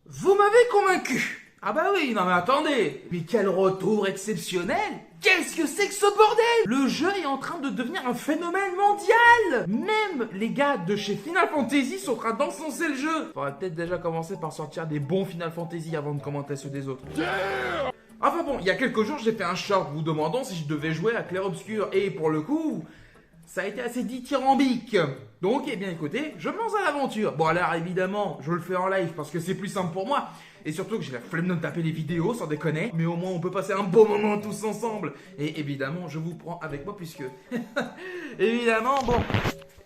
Vous m'avez convaincu. Ah bah oui, non mais attendez. Mais quel retour exceptionnel. Qu'est-ce que c'est que ce bordel? Le jeu est en train de devenir un phénomène mondial. Même les gars de chez Final Fantasy sont en train d'encenser le jeu. Faudrait peut-être déjà commencer par sortir des bons Final Fantasy avant de commenter ceux des autres. Enfin bon, il y a quelques jours, j'ai fait un short vous demandant si je devais jouer à Clair Obscur. Et pour le coup, ça a été assez dithyrambique. Donc, eh bien écoutez, je me lance à l'aventure. Bon alors évidemment, je le fais en live parce que c'est plus simple pour moi. Et surtout que j'ai la flemme de me taper les vidéos, sans déconner. Mais au moins on peut passer un beau moment tous ensemble. Et évidemment, je vous prends avec moi puisque... évidemment, bon...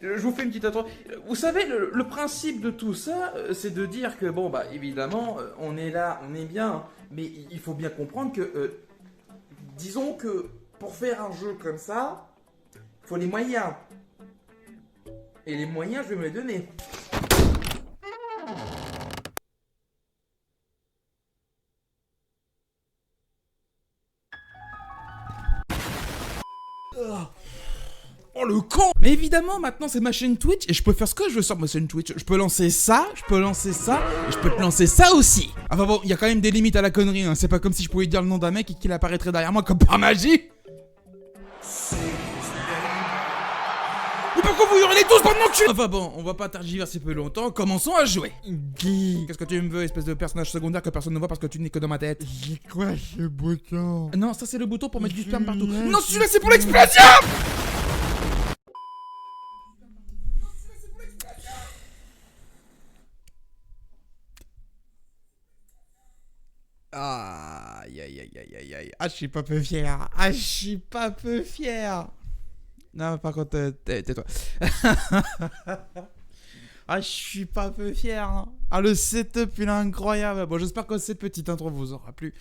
Je vous fais une petite intro. Vous savez, le principe de tout ça, c'est de dire que, bon, bah, évidemment, on est là, on est bien, mais il faut bien comprendre que, disons que, pour faire un jeu comme ça, il faut les moyens. Et les moyens, je vais me les donner. Oh le con! Mais évidemment, maintenant c'est ma chaîne Twitch et je peux faire ce que je veux sur ma chaîne Twitch. Je peux lancer ça, je peux lancer ça, et je peux te lancer ça aussi. Enfin bon, il y a quand même des limites à la connerie, hein. C'est pas comme si je pouvais dire le nom d'un mec et qu'il apparaîtrait derrière moi comme par magie. Mais pourquoi vous hurlez tous pendant que Enfin bon, on va pas tergiverser plus longtemps, commençons à jouer. Qu'est-ce que tu me veux, espèce de personnage secondaire que personne ne voit parce que tu n'es que dans ma tête? C'est quoi ce bouton? Non, ça c'est le bouton pour mettre du sperme partout. Non, celui-là c'est pour l'explosion! Aïe aïe aïe aïe aïe aïe. Ah, je suis pas peu fier. Ah, je suis pas peu fier. Non, par contre, tais-toi. Ah, je suis pas peu fier. Hein. Ah, le setup, il est incroyable. Bon, j'espère que cette petite intro vous aura plu.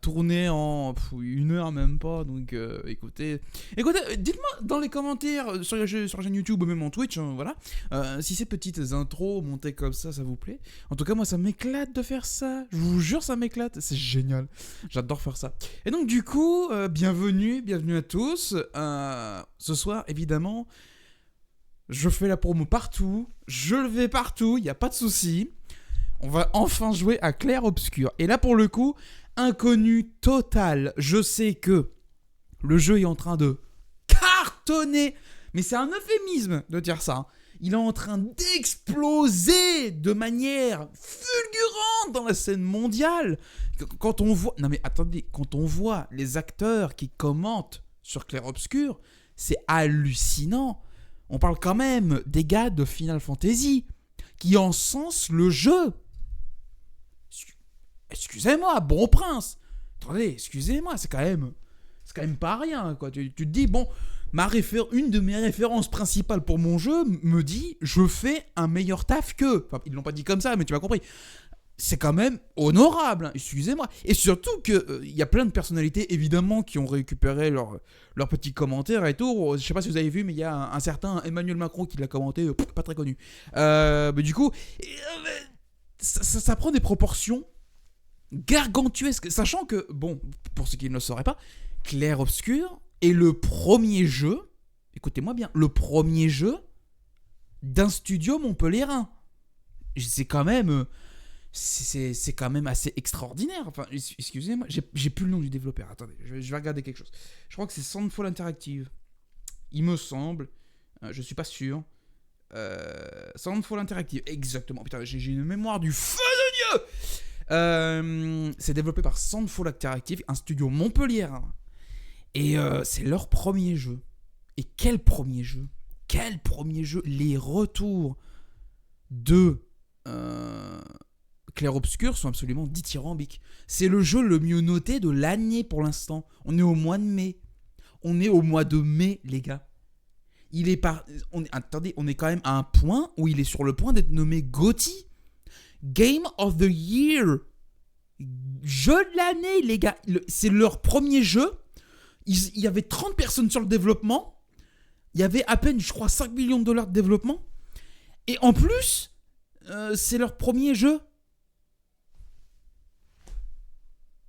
Tourné en 1 heure, même pas. Donc, écoutez, dites-moi dans les commentaires sur la chaîne YouTube ou même en Twitch, hein, voilà, si ces petites intros montées comme ça vous plaît. En tout cas, moi, ça m'éclate de faire ça. Je vous jure, ça m'éclate. C'est génial. J'adore faire ça. Et donc, du coup, bienvenue à tous. Ce soir, évidemment, je fais la promo partout. Je le vais partout. Il n'y a pas de souci. On va enfin jouer à Clair Obscur. Et là, pour le coup, inconnu total. Je sais que le jeu est en train de cartonner. Mais c'est un euphémisme de dire ça. Hein. Il est en train d'exploser de manière fulgurante dans la scène mondiale. Quand on voit... Non mais attendez, quand on voit les acteurs qui commentent sur Clair Obscur, c'est hallucinant. On parle quand même des gars de Final Fantasy qui encensent le jeu. Excusez-moi, bon prince. Attendez, excusez-moi, c'est quand même pas rien, quoi. Tu te dis, bon, une de mes références principales pour mon jeu me dit, je fais un meilleur taf qu'eux. Enfin, ils l'ont pas dit comme ça, mais tu m'as compris. C'est quand même honorable, hein, excusez-moi. Et surtout qu'il y a plein de personnalités, évidemment, qui ont récupéré leurs petits commentaires et tout. Je sais pas si vous avez vu, mais il y a un certain Emmanuel Macron qui l'a commenté, pas très connu. Mais du coup, ça prend des proportions gargantuesques. Sachant que, bon, pour ceux qui ne le sauraient pas, Clair Obscur est le premier jeu, écoutez-moi bien, le premier jeu d'un studio montpelliérain. C'est quand même... C'est quand même assez extraordinaire. Enfin, excusez-moi, j'ai plus le nom du développeur. Attendez, je vais regarder quelque chose. Je crois que c'est Soundfall Interactive. Il me semble. Je suis pas sûr. Soundfall Interactive, exactement. Putain, j'ai une mémoire du feu de Dieu. C'est développé par Soundfall Interactive, un studio montpelliérain. Et c'est leur premier jeu. Et quel premier jeu? Quel premier jeu? Les retours de... Clair Obscur sont absolument dithyrambiques. C'est le jeu le mieux noté de l'année pour l'instant. On est au mois de mai. On est au mois de mai, les gars. Attendez, on est quand même à un point où il est sur le point d'être nommé GOTY. Game of the Year. Jeu de l'année, les gars. C'est leur premier jeu. Il y avait 30 personnes sur le développement. Il y avait à peine, je crois, 5 millions de dollars de développement. Et en plus, c'est leur premier jeu.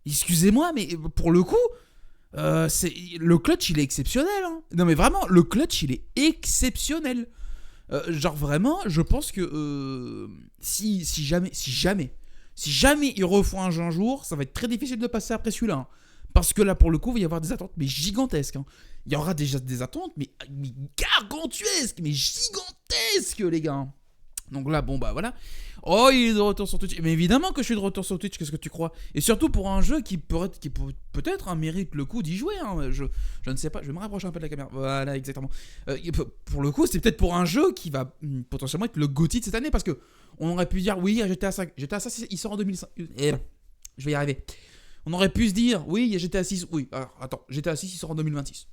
Excusez-moi, mais pour le coup, Le clutch, il est exceptionnel. Hein. Non, mais vraiment, le clutch, il est exceptionnel. Genre, vraiment, je pense que si jamais ils refont un jeu un jour, ça va être très difficile de passer après celui-là. Hein. Parce que là, pour le coup, il va y avoir des attentes, mais gigantesques. Hein. Il y aura déjà des attentes, mais gargantuesques, mais gigantesques, les gars. Donc là, bon, bah voilà. Oh, il est de retour sur Twitch. Mais évidemment que je suis de retour sur Twitch, qu'est-ce que tu crois? Et surtout pour un jeu qui peut-être mérite le coup d'y jouer. Hein. Je ne sais pas, je vais me rapprocher un peu de la caméra. Voilà, exactement. Pour le coup, c'est peut-être pour un jeu qui va potentiellement être le GOTY de cette année. Parce que on aurait pu dire, oui, GTA 5. GTA 5, il sort en 2005. Je vais y arriver. On aurait pu se dire, oui, il y a GTA 6. Oui, alors attends, GTA 6, il sort en 2026.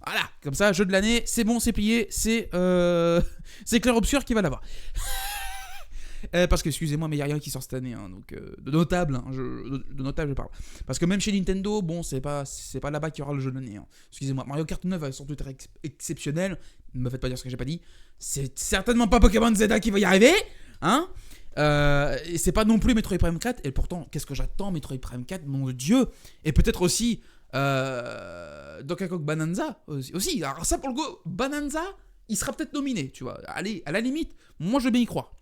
Voilà, comme ça, jeu de l'année, c'est bon, c'est plié, c'est Clair Obscur qui va l'avoir. Parce que, excusez-moi, mais il n'y a rien qui sort cette année, hein, donc de notable, hein, de notable je parle. Parce que même chez Nintendo, bon, c'est pas là-bas qu'il y aura le jeu de l'année. Hein. Excusez-moi, Mario Kart 9 va sans doute être exceptionnel, ne me faites pas dire ce que j'ai pas dit. C'est certainement pas Pokémon Zelda qui va y arriver, hein. Et c'est pas non plus Metroid Prime 4, et pourtant, qu'est-ce que j'attends Metroid Prime 4, mon dieu. Et peut-être aussi Donkey Kong Bonanza aussi. Alors ça, pour le coup, Bonanza, il sera peut-être nominé, tu vois. Allez, à la limite, moi je veux bien y croire.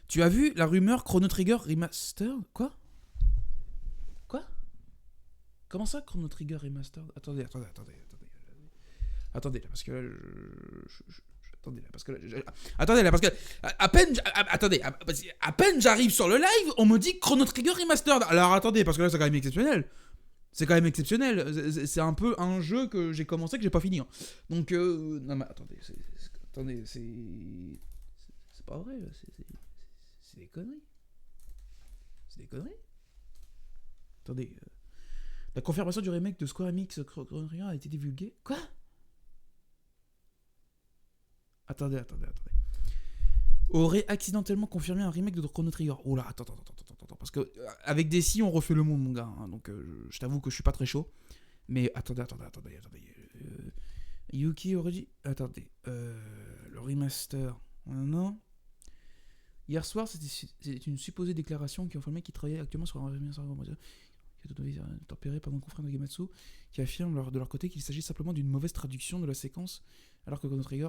Tu as vu la rumeur Chrono Trigger Remastered? Quoi? Comment ça, Chrono Trigger Remastered? Attendez, là, parce que là, attendez là, parce que à peine j'arrive sur le live, on me dit Chrono Trigger Remastered. Alors attendez, parce que là, c'est quand même exceptionnel. C'est un peu un jeu que j'ai commencé que j'ai pas fini. Hein. Donc non mais attendez, c'est pas vrai. C'est des conneries. Attendez. La confirmation du remake de Square Enix Chrono Trigger a été divulguée. Quoi? Attendez. Aurait accidentellement confirmé un remake de Chrono Trigger. Oh là, attends. Parce que avec des si, on refait le monde, mon gars. Hein, donc je t'avoue que je suis pas très chaud. Mais attendez. Yuki aurait dit. Attendez. Le remaster. Non. Hier soir, c'était une supposée déclaration qui informait qu'il travaillait actuellement sur un remaster tempéré par nos confrères de Gematsu, qui affirment de leur côté qu'il s'agit simplement d'une mauvaise traduction de la séquence, alors que Chrono Trigger...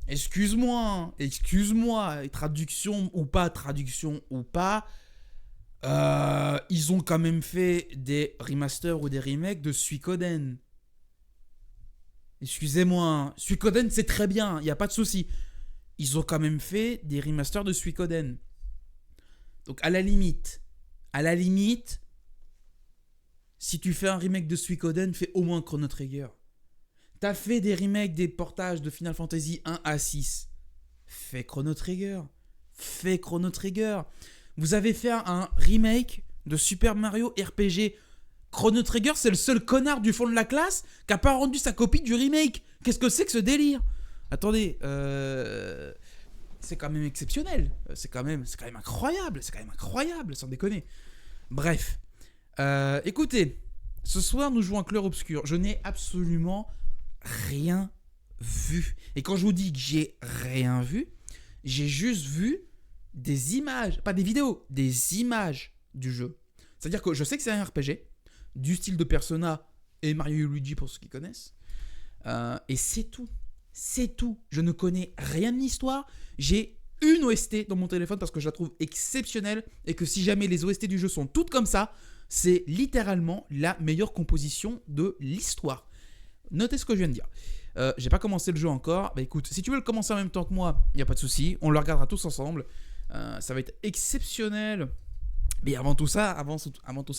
Excuse-moi, traduction ou pas, ils ont quand même fait des remasters ou des remakes de Suikoden. Excusez-moi, Suikoden c'est très bien, il n'y a pas de souci. Ils ont quand même fait des remasters de Suikoden. Donc à la limite, si tu fais un remake de Suikoden, fais au moins Chrono Trigger. T'as fait des remakes des portages de Final Fantasy 1 à 6. Fais Chrono Trigger. Vous avez fait un remake de Super Mario RPG. Chrono Trigger, c'est le seul connard du fond de la classe qui n'a pas rendu sa copie du remake. Qu'est-ce que c'est que ce délire? Attendez, c'est quand même exceptionnel. C'est quand même incroyable. Sans déconner. Bref. Écoutez, ce soir, nous jouons à Clair Obscur. Je n'ai absolument rien vu. Et quand je vous dis que j'ai rien vu, j'ai juste vu des images, pas des vidéos, des images du jeu. C'est-à-dire que je sais que c'est un RPG, du style de Persona et Mario et Luigi pour ceux qui connaissent. Et c'est tout. Je ne connais rien de l'histoire. J'ai une OST dans mon téléphone parce que je la trouve exceptionnelle et que si jamais les OST du jeu sont toutes comme ça, c'est littéralement la meilleure composition de l'histoire. Notez ce que je viens de dire. J'ai pas commencé le jeu encore. Bah écoute, si tu veux le commencer en même temps que moi, il n'y a pas de souci. On le regardera tous ensemble. Ça va être exceptionnel. Mais avant tout ça,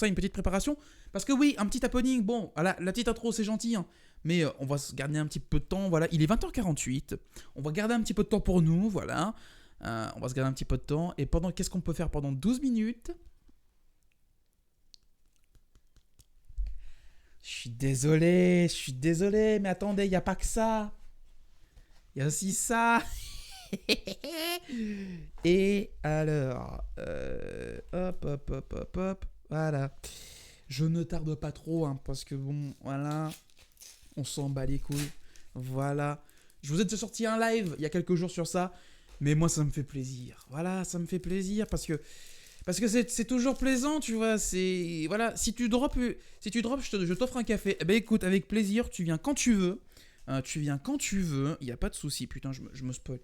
une petite préparation. Parce que oui, un petit happening. Bon, la petite intro, c'est gentil. Hein, mais on va se garder un petit peu de temps. Voilà, il est 20h48. On va garder un petit peu de temps pour nous. Voilà. On va se garder un petit peu de temps. Et qu'est-ce qu'on peut faire pendant 12 minutes? Je suis désolé. Mais attendez, il n'y a pas que ça. Il y a aussi ça. Et alors, hop, voilà. Je ne tarde pas trop, hein, parce que bon, voilà, on s'en bat les couilles. Voilà. Je vous ai déjà sorti un live il y a quelques jours sur ça. Mais moi, ça me fait plaisir. Voilà, ça me fait plaisir parce que c'est toujours plaisant, tu vois. C'est voilà, si tu drops, je t'offre un café. Eh ben écoute, avec plaisir, tu viens quand tu veux. Tu viens quand tu veux. Il y a pas de souci. Putain, je me spoil.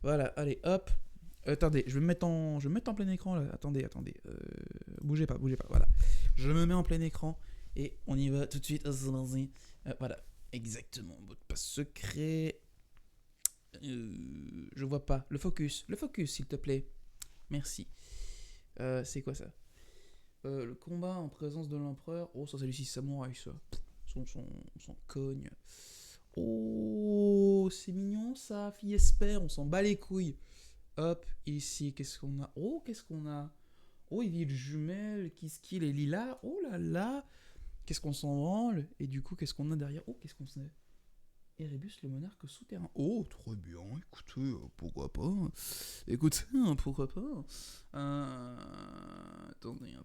Voilà, allez, hop. Attendez, je vais me mettre en plein écran là. Attendez. Bougez pas. Voilà. Je me mets en plein écran et on y va tout de suite. Voilà, exactement. Mot de passe secret. Je vois pas. Le focus, s'il te plaît. Merci. C'est quoi ça? Le combat en présence de l'empereur. Oh, ça c'est du 6 samouraï, ça. Son cogne. Oh, c'est mignon ça, fille espère. On s'en bat les couilles. Hop, ici, qu'est-ce qu'on a? Oh, qu'est-ce qu'on a? Oh, il y a le jumelle, Kiskill et Lila. Oh là là. Qu'est-ce qu'on s'en branle? Et du coup, qu'est-ce qu'on a derrière? Oh, qu'est-ce qu'on sait? Erebus, le monarque souterrain. Oh, très bien, écoutez, pourquoi pas. Écoutez, pourquoi pas. Attendez.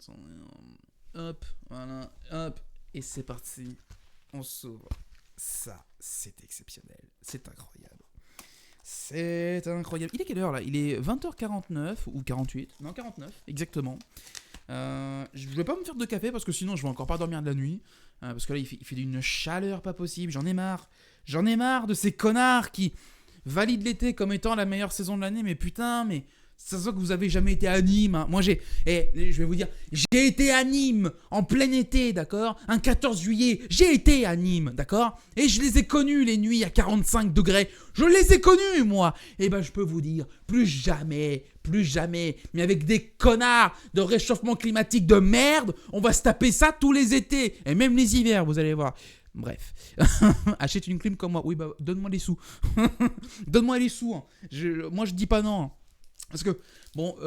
Hop, voilà, hop. Et c'est parti. On s'ouvre. Ça, c'est exceptionnel. C'est incroyable. C'est incroyable. Il est quelle heure là? Il est 20h49 ou 48. Non, 49, exactement. Je vais pas me faire de café parce que sinon je vais encore pas dormir de la nuit. Parce que là il fait d'une chaleur pas possible. J'en ai marre. J'en ai marre de ces connards qui valident l'été comme étant la meilleure saison de l'année. Mais putain, mais ça se voit que vous avez jamais été à Nîmes. Hein. Moi je vais vous dire, j'ai été à Nîmes en plein été, d'accord? Un 14 juillet, j'ai été à Nîmes, d'accord? Et je les ai connus les nuits à 45 degrés. Je les ai connus, moi. Et ben je peux vous dire, plus jamais, mais avec des connards de réchauffement climatique de merde, on va se taper ça tous les étés. Et même les hivers, vous allez voir. Bref, achète une clim comme moi. Oui, bah donne-moi les sous. Donne-moi les sous. Hein. Moi je dis pas non. Parce que, bon,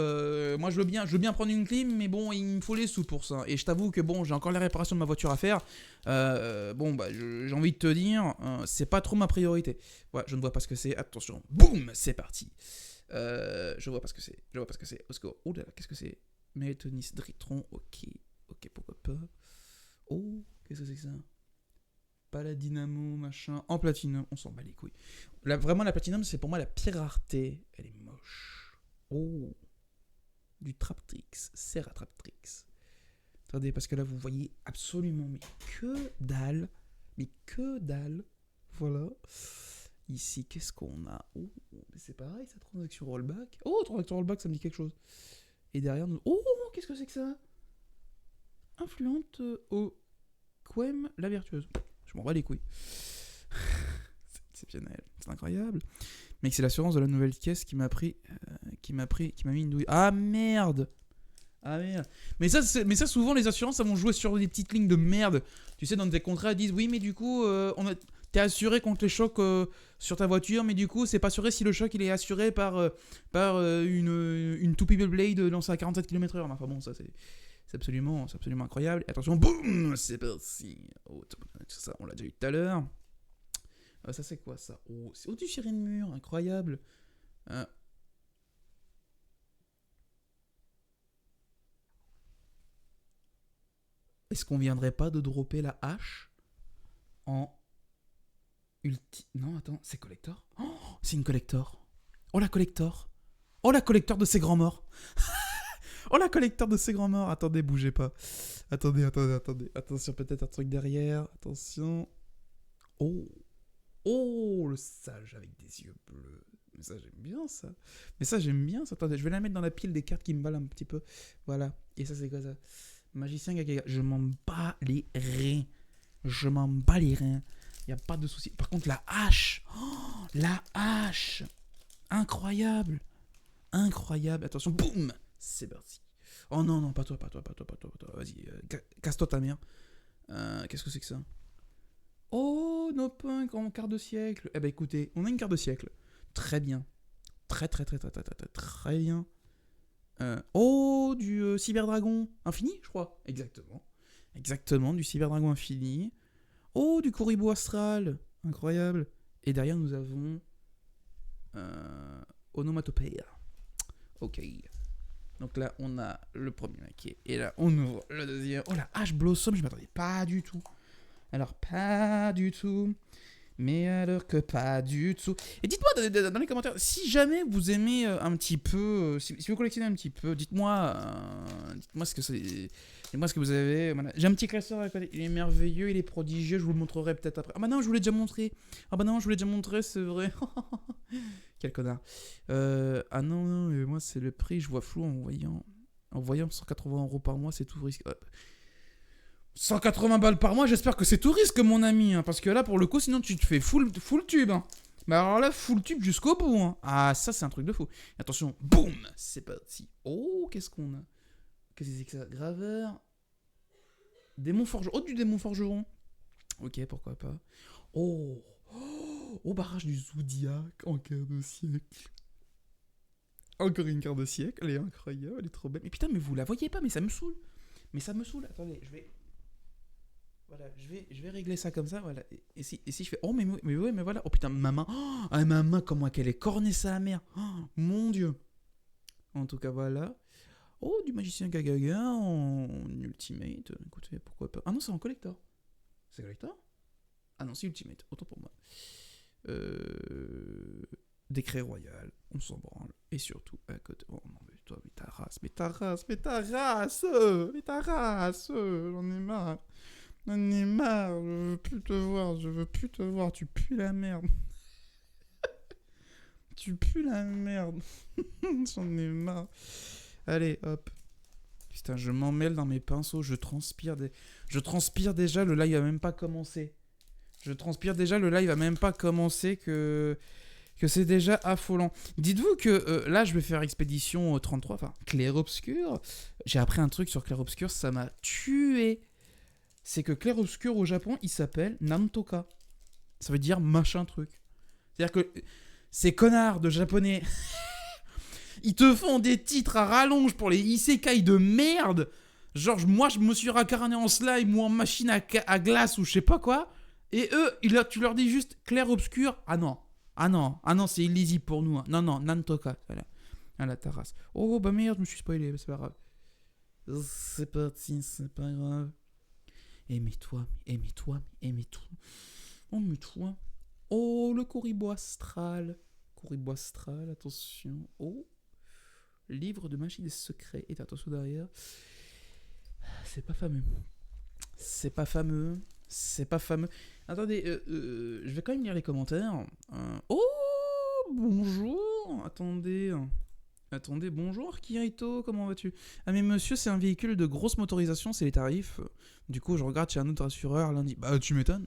moi je veux bien prendre une clim, mais bon, il me faut les sous pour ça. Et je t'avoue que, bon, j'ai encore la réparation de ma voiture à faire. Bon, bah, j'ai envie de te dire, c'est pas trop ma priorité. Ouais, je ne vois pas ce que c'est. Attention, boum, c'est parti. Je vois pas ce que c'est. Au secours. Oh là là, qu'est-ce que c'est? Mélatoniste, Dritron, ok, pourquoi pas. Oh, qu'est-ce que c'est que ça? Paladinamo, machin. En platinum, on s'en bat les couilles. Vraiment, la platinum, c'est pour moi la pire rareté. Elle est moche. Oh, du Traptrix, Serra Traptrix. Attendez, parce que là, vous voyez absolument, mais que dalle. Voilà. Ici, qu'est-ce qu'on a? Oh, c'est pareil, ça, transaction rollback. Oh, transaction rollback, ça me dit quelque chose. Et derrière, nous... Oh, qu'est-ce que c'est que ça? Influente au Quem la vertueuse. Je m'en bats les couilles. C'est exceptionnel, c'est incroyable. Mec, c'est l'assurance de la nouvelle caisse qui m'a mis une douille. Ah merde. Mais ça, souvent, les assurances, ça vont jouer sur des petites lignes de merde. Tu sais, dans tes contrats, ils disent oui, mais du coup, t'es assuré contre les chocs sur ta voiture, mais du coup, c'est pas assuré si le choc il est assuré par une Two People Blade lancée à 47 km/h. Enfin bon, ça c'est absolument incroyable. Et attention, boum, c'est parti. Oh, ça, on l'a déjà eu tout à l'heure. Ça c'est quoi ça? Oh, c'est du ciré de mur, incroyable. Est-ce qu'on viendrait pas de dropper la hache en Non, attends, c'est collector? Oh, c'est une collector. Oh la collector. Oh la collector de ces grands morts. Oh la collector de ces grands morts. Attendez, bougez pas. Attendez. Attention, peut-être un truc derrière. Attention. Oh, le sage avec des yeux bleus. Mais ça, j'aime bien ça. Attendez, je vais la mettre dans la pile des cartes qui me valent un petit peu. Voilà. Et ça, c'est quoi ça? Magicien Gaga. Je m'en bats les reins. Y a pas de souci. Par contre, la hache. Oh, la hache. Incroyable. Attention, boum. C'est parti. Oh non, pas toi. Vas-y, casse-toi ta mère. Qu'est-ce que c'est que ça? Oh, nos punks en quart de siècle. Eh ben écoutez, on a une quart de siècle. Très bien. Très bien. Oh, du Cyberdragon Infini, je crois. Exactement, du Cyberdragon Infini. Oh, du Kuribo Astral. Incroyable. Et derrière, nous avons... Onomatopée. Ok. Donc là, on a le premier maquet. Et là, on ouvre le deuxième. Oh, la hache Blossom, je m'attendais pas du tout. Alors, pas du tout. Mais alors que pas du tout. Et dites-moi dans les commentaires, si jamais vous aimez un petit peu, si vous collectionnez un petit peu, dites-moi ce que c'est. Dites-moi ce que vous avez. Voilà. J'ai un petit classeur à côté. Il est merveilleux, il est prodigieux. Je vous le montrerai peut-être après. Ah bah non, je vous l'ai déjà montré. Ah bah non, je vous l'ai déjà montré, c'est vrai. Quel connard. Ah non, non, moi c'est le prix. Je vois flou en voyant 180 € par mois, c'est tout risque. 180 balles par mois, j'espère que c'est tout risque, mon ami. Hein, parce que là, pour le coup, sinon tu te fais full tube. Hein. Mais alors là, full tube jusqu'au bout. Hein. Ah, ça, c'est un truc de fou. Attention, boum, c'est parti. Oh, qu'est-ce qu'on a? Qu'est-ce que c'est que ça? Graveur. Démon forgeron. Oh, du démon forgeron. Ok, pourquoi pas. Oh, oh, barrage du Zodiac en quart de siècle. Encore une quart de siècle. Elle est incroyable, elle est trop belle. Mais putain, mais vous la voyez pas, mais ça me saoule. Mais ça me saoule. Attendez, je vais. Voilà, je vais régler ça comme ça, voilà. Et si je fais, oh mais ouais, mais voilà, oh putain, ma main, oh, ah, ma main, comment qu'elle est cornée sa mère, oh, mon dieu. En tout cas, voilà. Oh, du magicien Gagaga en ultimate, écoutez, pourquoi pas. Ah non, c'est en collector. C'est collector? Ah non, c'est ultimate, autant pour moi. Décret royal, on s'en branle. Et surtout, à côté, oh non, mais toi, mais ta race, j'en ai marre. J'en ai marre, je veux plus te voir, tu pues la merde. Tu pues la merde. J'en ai marre. Allez, hop. Putain, je m'en mêle dans mes pinceaux, je transpire déjà, le live a même pas commencé. Que c'est déjà affolant. Dites-vous que là, je vais faire expédition 33, enfin, clair-obscur. J'ai appris un truc sur clair-obscur, ça m'a tué. C'est que clair-obscur au Japon, il s'appelle Nantoka. Ça veut dire machin truc. C'est-à-dire que ces connards de japonais, ils te font des titres à rallonge pour les isekai de merde. Genre, moi, je me suis racarné en slime ou en machine à glace ou je sais pas quoi. Et eux, tu leur dis juste clair-obscur. Ah non, c'est illisible pour nous. Hein. Non, Nantoka. Voilà, ta race. Oh, bah merde, je me suis spoilé, c'est pas grave. C'est parti, c'est pas grave. Aimez-toi. Oh, mais toi. Oh, le Kuribo astral. Attention. Oh. Livre de magie des secrets. Et attention derrière. C'est pas fameux. Attendez, je vais quand même lire les commentaires. Oh, bonjour. Attendez, bonjour Kirito, comment vas-tu? Ah mais monsieur, c'est un véhicule de grosse motorisation, c'est les tarifs. Du coup, je regarde chez un autre assureur lundi. Bah, tu m'étonnes.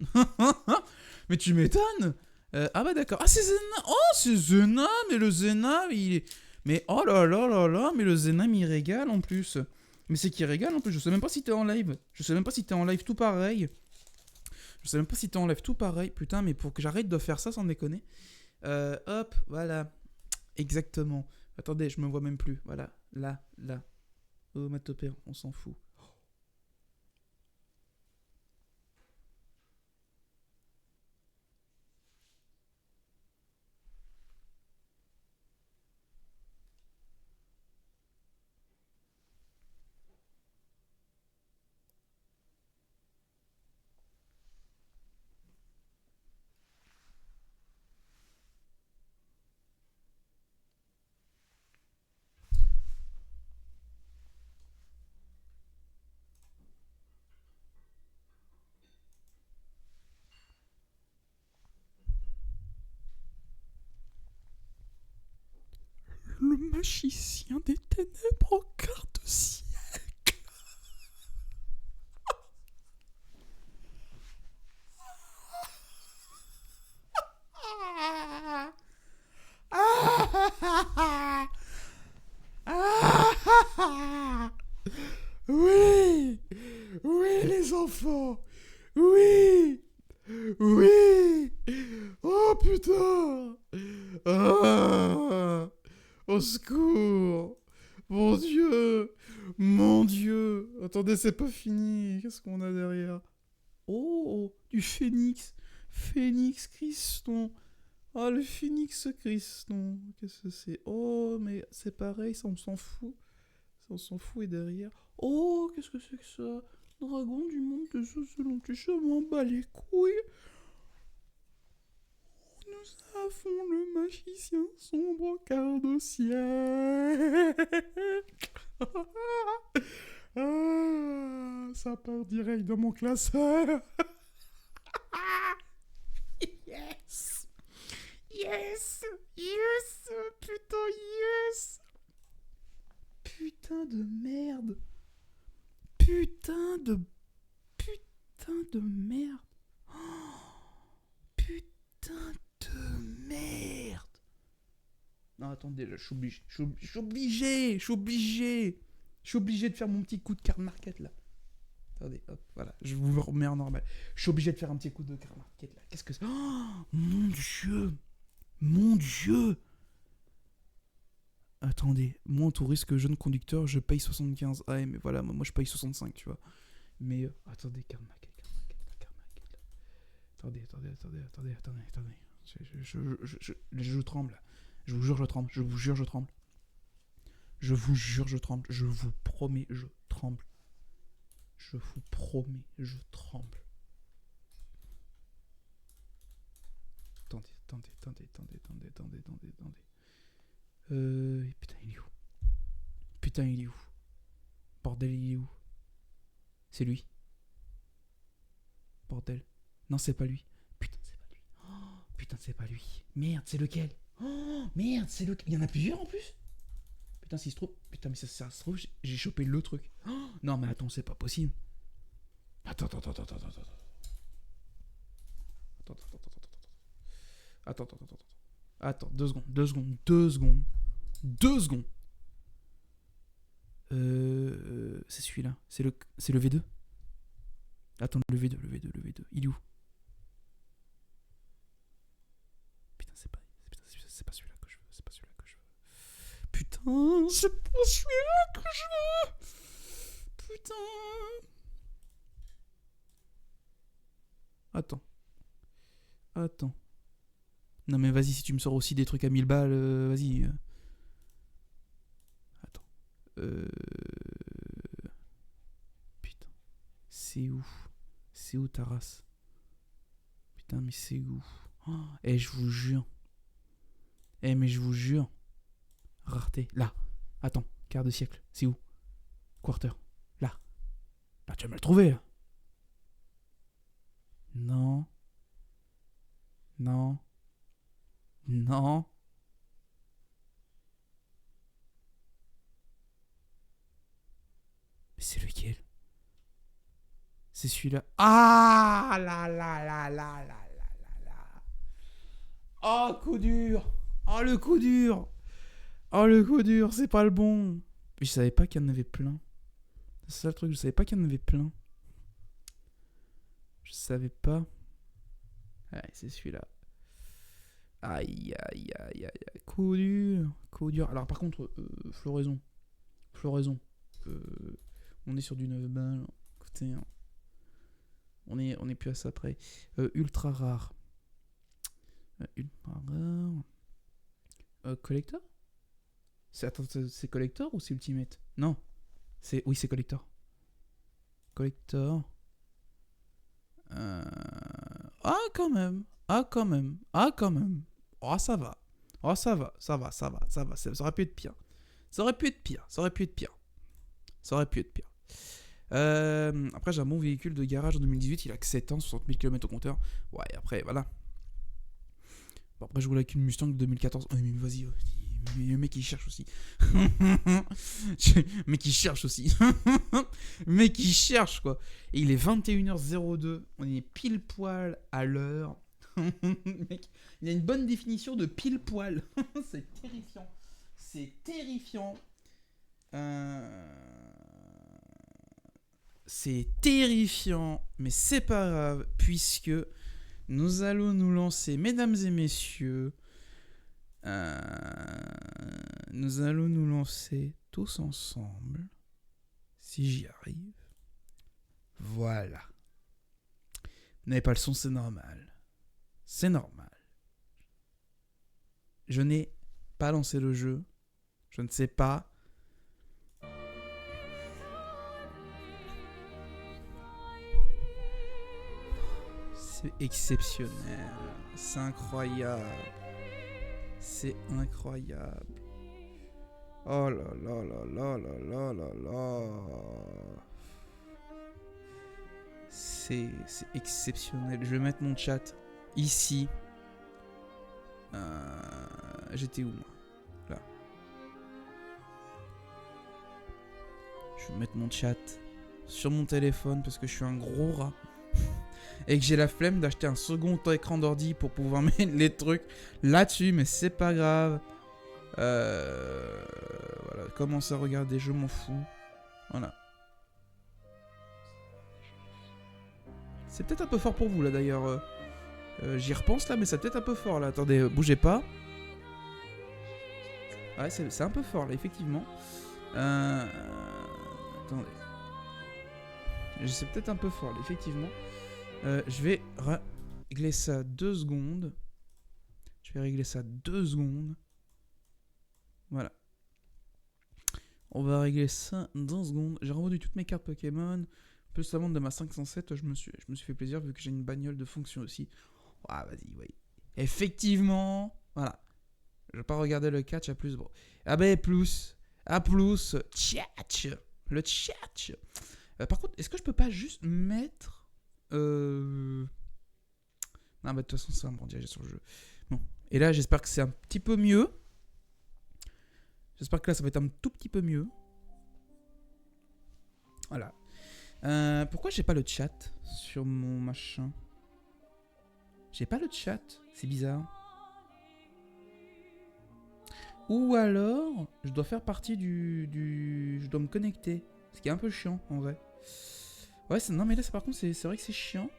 Mais tu m'étonnes. Ah bah d'accord. Ah, c'est Zena. Oh, c'est Zena, mais le Zena, il est... Mais oh là là là là, mais le Zena, il régale en plus. Mais c'est qui régale en plus, je sais même pas si t'es en live. Tout pareil. Putain, mais pour que j'arrête de faire ça sans déconner. Hop, voilà. Exactement. Attendez, je me vois même plus. Voilà, là. Oh, ma topère, on s'en fout. Le magicien des ténèbres au quart de siècle. Oui, les enfants. Oui. Oh putain. Ah. Au secours. Mon Dieu. Attendez, c'est pas fini. Qu'est-ce qu'on a derrière? Oh, du phénix. Phénix Christon. Oh, le phénix Christon. Qu'est-ce que c'est? Oh, mais c'est pareil, ça on s'en fout. Et derrière... Oh, qu'est-ce que c'est que ça? Dragon du monde de ce selon tu je m'en bats les couilles. Nous avons le magicien sombre quart de ciel. Ah, ça part direct dans mon classeur. Yes. Yes. Yes. Putain, yes. Putain de merde. Putain de merde. Oh, putain de merde. Non, attendez, là, je suis obligé de faire mon petit coup de carte market, là. Attendez, hop, voilà, je vous remets en normal. Je suis obligé de faire un petit coup de carte market, là. Qu'est-ce que c'est? Oh, mon Dieu. Attendez, moi en tout risque jeune conducteur, je paye 75. Ah, mais voilà, moi je paye 65, tu vois. Mais, attendez, carte market. Attendez. Je tremble. Je vous jure, je tremble. Je vous promets, je tremble. Je vous promets, je tremble. Attendez. Putain, il est où? Bordel, il est où? C'est lui? Bordel. Non, c'est pas lui. Putain, c'est pas lui. Oh, putain, c'est pas lui. Merde, c'est lequel? Oh, merde, c'est lequel? Il y en a plusieurs en plus? Putain, s'il se trouve. Putain, mais ça se trouve, j'ai chopé le truc. Oh, non, mais attends, c'est pas possible. Attends. Attends, 2 secondes. C'est celui-là. C'est le V2. Attends, le V2. Il est où? Putain, c'est pas celui-là que je veux. Putain, c'est pas celui-là que je veux. Putain. Attends. Non mais vas-y, si tu me sors aussi des trucs à 1000 balles, vas-y. Attends. Putain. C'est où ta race? Putain, mais c'est où? Oh, je vous jure. Mais je vous jure. Rareté. Là. Attends. Quart de siècle. C'est où? Quarter. Là. Là, tu vas me le trouver, là. Non. Mais c'est lequel? C'est celui-là. Ah là. Oh, coup dur. Oh, le coup dur. C'est pas le bon. Mais je savais pas qu'il y en avait plein. C'est ça le truc, je savais pas qu'il y en avait plein. Je savais pas. Ouais, c'est celui-là. Aïe. Coup dur. Alors par contre, floraison. On est sur du 9 balles. Écoutez, hein. On est plus à ça près. Ultra rare. Collector? C'est collector ou c'est ultimate? Non. Oui, c'est collector. Collector. Quand même. Oh, ça va. Ça aurait pu être pire. Après, j'ai un bon véhicule de garage en 2018. Il a que 7 ans, 60 000 km au compteur. Ouais, après, voilà. Bon, après, je roule avec une Mustang de 2014. Oh, mais vas-y. Le mec, il cherche aussi. Mec, il cherche, quoi. Et il est 21h02. On est pile poil à l'heure. Mec, il a une bonne définition de pile poil. C'est terrifiant. C'est terrifiant, mais c'est pas grave, puisque nous allons nous lancer, mesdames et messieurs. Nous allons nous lancer tous ensemble, si j'y arrive. Voilà. Vous n'avez pas le son, c'est normal. Je n'ai pas lancé le jeu. Je ne sais pas. C'est exceptionnel. C'est incroyable. C'est incroyable. Oh là là là là là là là là. C'est exceptionnel. Je vais mettre mon chat ici. J'étais où moi? Là. Je vais mettre mon chat sur mon téléphone parce que je suis un gros rat. Et que j'ai la flemme d'acheter un second écran d'ordi pour pouvoir mettre les trucs là-dessus. Mais c'est pas grave. Voilà. Commence à regarder, je m'en fous. Voilà. C'est peut-être un peu fort pour vous là d'ailleurs. J'y repense là, mais c'est peut-être un peu fort là. Attendez, bougez pas. Ouais, c'est un peu fort là, effectivement. Attendez. C'est peut-être un peu fort là, effectivement. Je vais régler ça 2 secondes. Je vais régler ça 2 secondes. Voilà. On va régler ça dans 2 secondes. J'ai revendu toutes mes cartes Pokémon. Plus la vente de ma 507, je me suis fait plaisir vu que j'ai une bagnole de fonction aussi. Ah, vas-y, oui. Effectivement. Voilà. Je vais pas regarder le catch à plus. Bon. Ah ben, plus. À plus. Tchatch. Le tchatch. Par contre, est-ce que je peux pas juste mettre... Non, bah de toute façon, ça va me rediriger sur le jeu. Bon. Et là, j'espère que c'est un petit peu mieux. J'espère que là, ça va être un tout petit peu mieux. Voilà. Pourquoi j'ai pas le chat sur mon machin? J'ai pas le chat. C'est bizarre. Ou alors, je dois faire partie je dois me connecter. Ce qui est un peu chiant, en vrai. Ouais, non, mais là, par contre, c'est vrai que c'est chiant.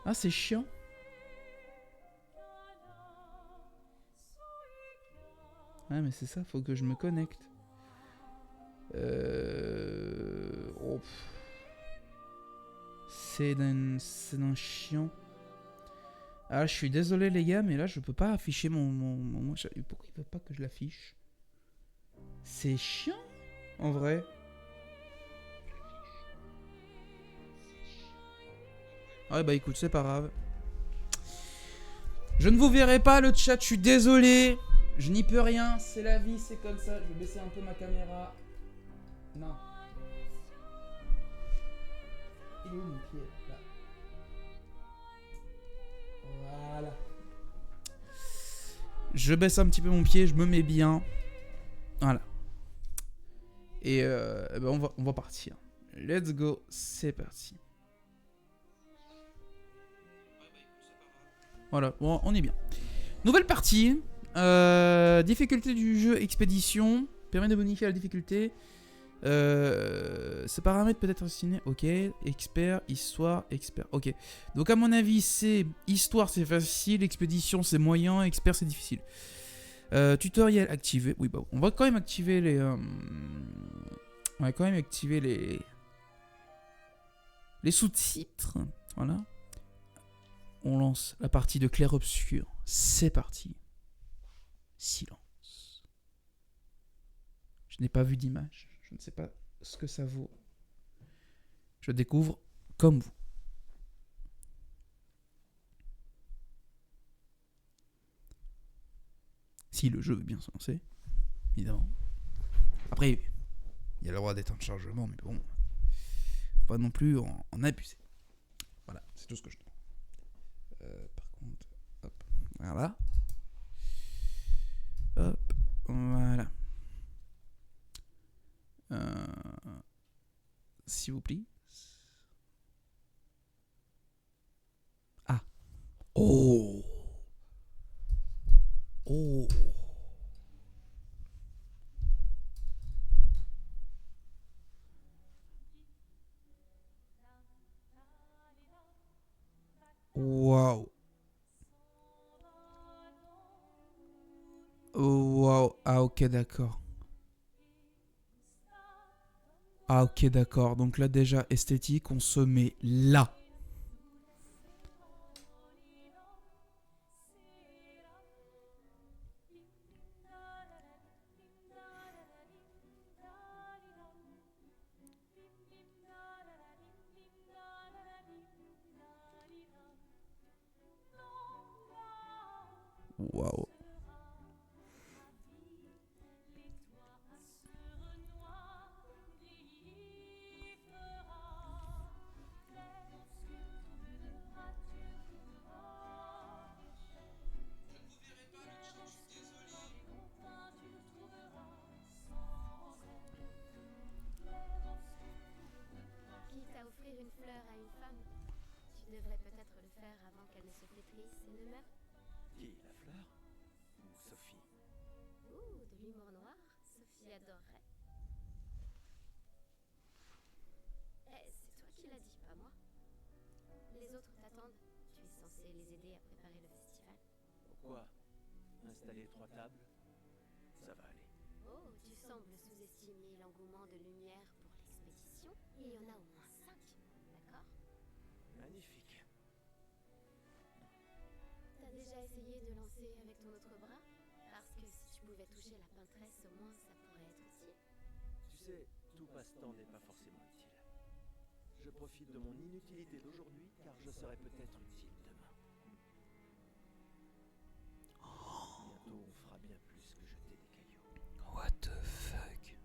Ah, c'est chiant. Ouais, mais c'est ça, faut que je me connecte. Oh. C'est d'un chiant. Ah, je suis désolé, les gars, mais là, je peux pas afficher mon... Pourquoi il veut pas que je l'affiche? C'est chiant, en vrai. Ouais, bah écoute, c'est pas grave. Je ne vous verrai pas, le chat, je suis désolé. Je n'y peux rien, c'est la vie, c'est comme ça. Je vais baisser un peu ma caméra. Non. Il est où mon pied? Là. Voilà. Je baisse un petit peu mon pied, je me mets bien. Voilà. Et ben on va partir. Let's go, c'est parti. Voilà, bon, on est bien. Nouvelle partie. Difficulté du jeu expédition. Permet de bonifier la difficulté. Ce paramètre peut être assigné. Ok. Expert, histoire, expert. Ok. Donc à mon avis, c'est histoire, c'est facile. Expédition, c'est moyen. Expert, c'est difficile. Tutoriel activé. Oui, bah, on va quand même activer les. On va quand même activer les sous-titres. Voilà. On lance la partie de clair-obscur. C'est parti. Silence. Je n'ai pas vu d'image. Je ne sais pas ce que ça vaut. Je découvre comme vous. Si le jeu veut bien se lancer, évidemment. Après, il y a le droit des temps de chargement, mais bon, faut pas non plus en abuser. Voilà, c'est tout ce que je demande. Par contre, hop, voilà. Hop, voilà. S'il vous plaît. Ah. Oh. Oh. Waouh. Waouh. Ah ok, d'accord. Ah ok, d'accord. Donc là déjà, esthétique, on se met là. Waouh. Quitte à offrir une fleur à une femme, tu devrais peut-être le faire avant qu'elle ne se flétrisse et ne meure. Qui, la fleur? Ou Sophie? Ouh, de l'humour noir, Sophie adorerait. Eh, c'est toi qui l'as dit, pas moi. Les autres t'attendent. Tu es censé les aider à préparer le festival. Pourquoi? Installer 3 tables? Ça va aller. Oh, tu sembles sous-estimer l'engouement de Lumière pour l'expédition. Il y en a au moins 5, d'accord? Magnifique. T'as déjà essayé de lancer avec ton autre bras? Parce que si tu pouvais toucher la peintresse, au moins ça pourrait être utile. Tu sais, tout passe-temps n'est pas forcément utile. Je profite de mon inutilité d'aujourd'hui car je serai peut-être utile demain. Bientôt on fera bien plus que jeter des cailloux. What the fuck?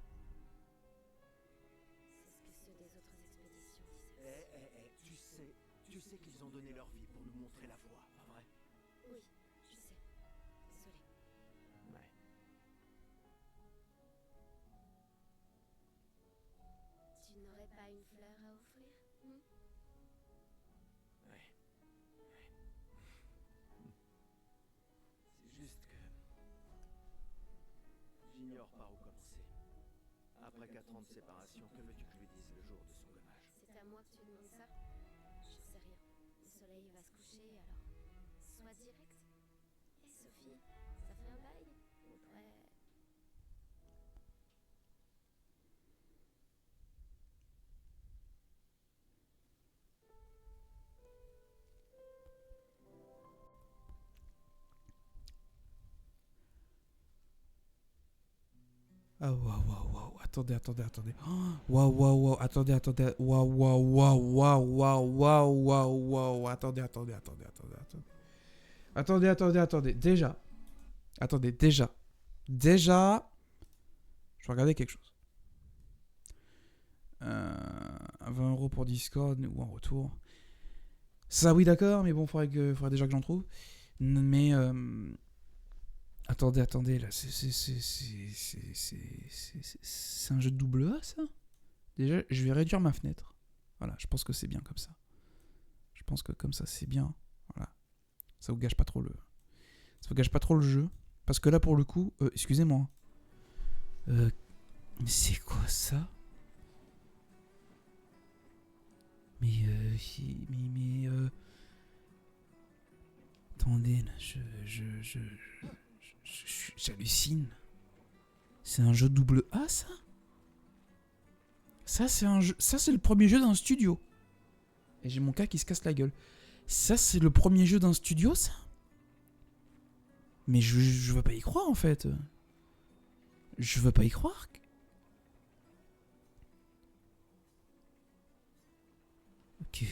C'est ce que ceux des autres expéditions Eh, disaient. tu sais qu'ils ont donné leur vie pour nous montrer la voie, pas vrai? Oui, je sais. Désolée. Ouais. Tu n'aurais pas une fleur à offrir? Ouais. C'est juste que... j'ignore par où commencer. Après 4 ans de séparation, que veux-tu que je lui dise le jour de son gommage? C'est à moi que tu demandes ça? Je sais rien. Le soleil va se coucher, alors... sois direct. Et Sophie, ça fait un bail? On pourrait... Ah waouh waouh waouh. Attendez. Oh, waouh waouh waouh. Attendez. Waouh waouh waouh waouh waouh waouh waouh waouh. Attendez. Déjà. Je vais regarder quelque chose. 20 € pour Discord ou en retour. Ça oui d'accord, mais bon, faudrait déjà que j'en trouve. Mais attendez, là, c'est un jeu de double A, ça? Déjà, je vais réduire ma fenêtre. Voilà, je pense que c'est bien comme ça. Je pense que comme ça, c'est bien. Voilà. Ça vous gâche pas trop le jeu. Parce que là, pour le coup, excusez-moi. C'est quoi ça? Attendez, là, j'hallucine. C'est un jeu double A, ça? Ça, c'est le premier jeu d'un studio. Et j'ai mon cas qui se casse la gueule. Ça, c'est le premier jeu d'un studio, ça? Mais je veux pas y croire, en fait. Je veux pas y croire. Ok,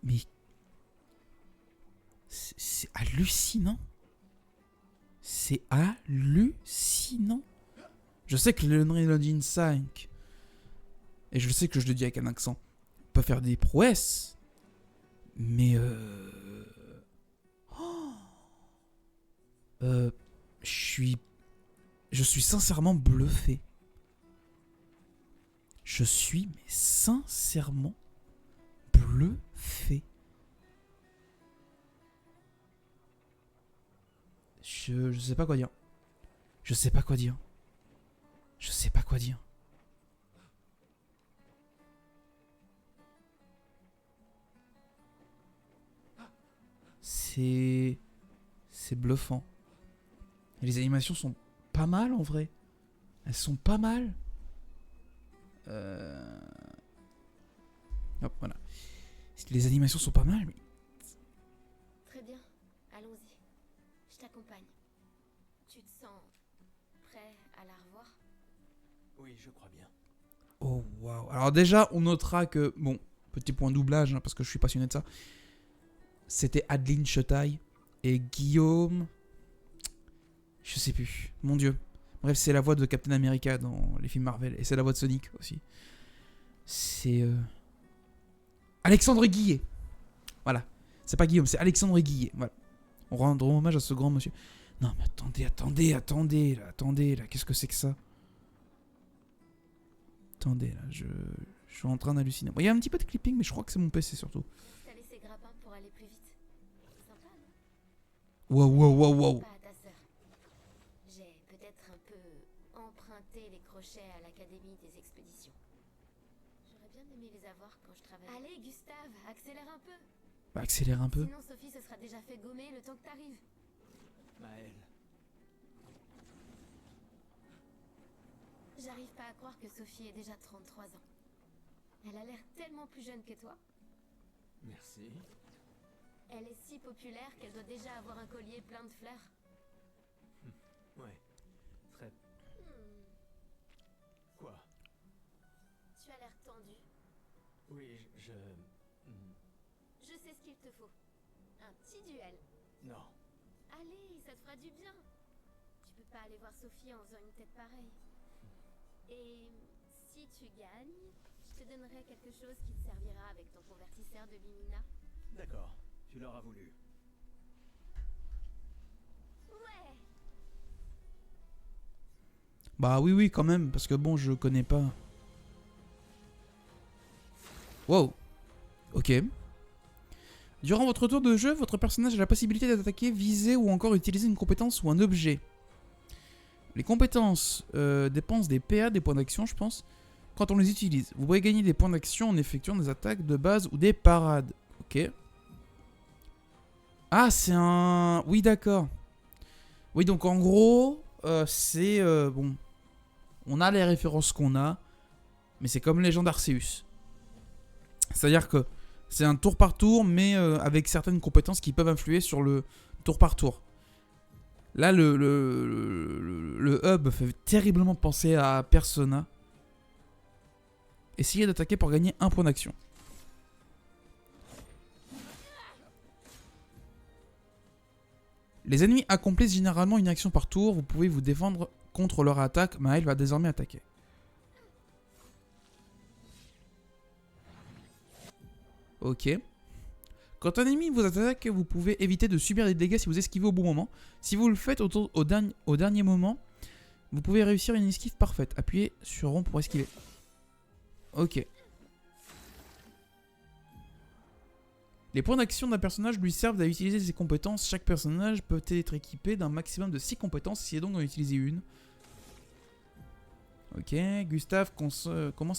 mais... C'est hallucinant. C'est hallucinant. Je sais que le Unreal Engine 5, et je sais que je le dis avec un accent, peut faire des prouesses, mais je suis sincèrement bluffé. Je suis mais sincèrement bluffé. Je sais pas quoi dire. Je sais pas quoi dire. C'est bluffant. Et les animations sont pas mal en vrai. Elles sont pas mal. Hop, voilà. Les animations sont pas mal, mais... Très bien, allons-y. Je t'accompagne. Tu te sens prêt à la revoir? Oui, je crois bien. Oh waouh. Alors déjà, on notera que, bon, petit point doublage, hein, parce que je suis passionné de ça, c'était Adeline Chetaille Et Guillaume... Je sais plus. Mon dieu. Bref, c'est la voix de Captain America dans les films Marvel. Et c'est la voix de Sonic aussi. C'est... Alexandre Guillet. Voilà. C'est pas Guillaume, c'est Alexandre Guillet. Voilà. On rend hommage à ce grand monsieur. Non, mais attendez, là. Qu'est-ce que c'est que ça? Attendez, là, je suis en train d'halluciner. Bon, il y a un petit peu de clipping, mais je crois que c'est mon PC surtout. Installer ces grappins pour aller plus vite. C'est sympa, non? Wow. Pas à ta sœur. J'ai peut-être un peu emprunté les crochets à l'Académie des expéditions. J'aurais bien aimé les avoir quand je travaillais. Allez, Gustave, accélère un peu. Bah, accélère un peu. Sinon, Sophie se sera déjà fait gommer le temps que t'arrives. Maël, J'arrive pas à croire que Sophie ait déjà 33 ans. Elle a l'air tellement plus jeune que toi. merci. Elle est si populaire qu'elle doit déjà avoir un collier plein de fleurs. Ouais, très... Quoi? Tu as l'air tendu. Oui, je... Je sais ce qu'il te faut. Un petit duel. Non. Allez, ça te fera du bien. Tu peux pas aller voir Sophie en faisant une tête pareille. Et si tu gagnes, je te donnerai quelque chose qui te servira avec ton convertisseur de Lumina. D'accord, tu l'auras voulu. Ouais. Bah oui, quand même, parce que bon, je connais pas. Wow. Ok. Durant votre tour de jeu, votre personnage a la possibilité d'attaquer, viser ou encore utiliser une compétence ou un objet. Les compétences dépensent des PA, des points d'action, je pense, quand on les utilise. Vous pouvez gagner des points d'action en effectuant des attaques de base ou des parades. Ok. Ah, c'est un... Oui, d'accord. Oui, donc en gros, c'est... bon, on a les références qu'on a, mais c'est comme Légende Arceus. C'est-à-dire que c'est un tour par tour, mais avec certaines compétences qui peuvent influer sur le tour par tour. Là, le hub fait terriblement penser à Persona. Essayez d'attaquer pour gagner un point d'action. Les ennemis accomplissent généralement une action par tour. Vous pouvez vous défendre contre leur attaque. Maël va désormais attaquer. Ok. Quand un ennemi vous attaque, vous pouvez éviter de subir des dégâts si vous esquivez au bon moment. Si vous le faites au dernier moment, vous pouvez réussir une esquive parfaite. Appuyez sur rond pour esquiver. Ok. Les points d'action d'un personnage lui servent à utiliser ses compétences. Chaque personnage peut être équipé d'un maximum de 6 compétences. Essayez donc d'en utiliser une. Ok. Gustave commence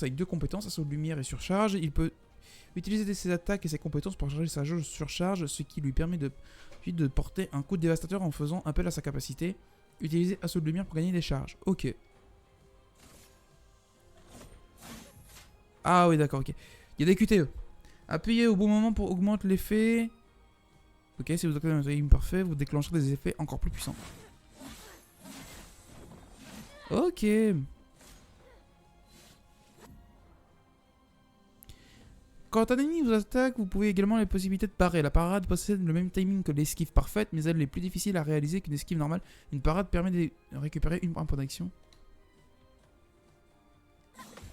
avec 2 compétences, assaut de lumière et surcharge. Il peut utiliser ses attaques et ses compétences pour charger sa jauge surcharge, ce qui lui permet de porter un coup dévastateur en faisant appel à sa capacité. Utiliser assaut de lumière pour gagner des charges. Ok. Ah oui, d'accord, ok. Il y a des QTE. Appuyez au bon moment pour augmenter l'effet. Ok, si vous obtenez un timing parfait, vous déclencherez des effets encore plus puissants. Ok. Quand un ennemi vous attaque, vous pouvez également les possibilités de parer. La parade possède le même timing que l'esquive parfaite, mais elle est plus difficile à réaliser qu'une esquive normale. Une parade permet de récupérer un point d'action.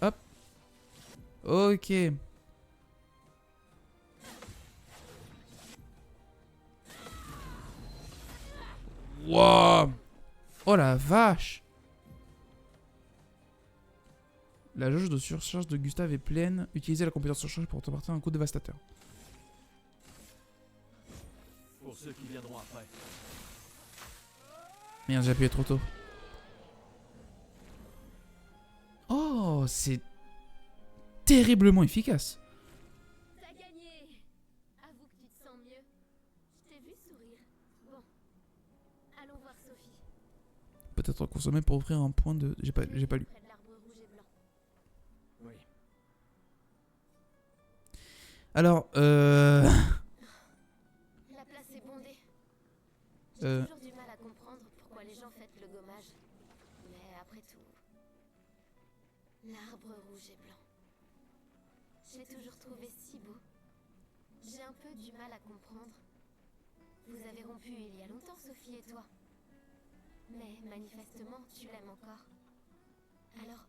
Hop. Ok. Wow. Oh la vache. La jauge de surcharge de Gustave est pleine. Utilisez la compétence surcharge pour porter un coup dévastateur. Pour ceux qui viendront après. Merde, j'ai appuyé trop tôt. Oh, c'est terriblement efficace. T'as gagné. Avoue que tu te sens mieux. Je t'ai vu sourire. Bon. Allons voir Sophie. Peut-être consommer pour offrir un point de... J'ai pas lu. Près de l'arbre rouge et blanc. Oui. Alors, La place est bondée. Euh. J'ai toujours du mal à comprendre pourquoi les gens fêtent le gommage. Mais après tout, l'arbre rouge et blanc. Je l'ai toujours trouvé si beau. J'ai un peu du mal à comprendre Vous avez rompu il y a longtemps, Sophie et toi. Mais manifestement, tu l'aimes encore. Alors,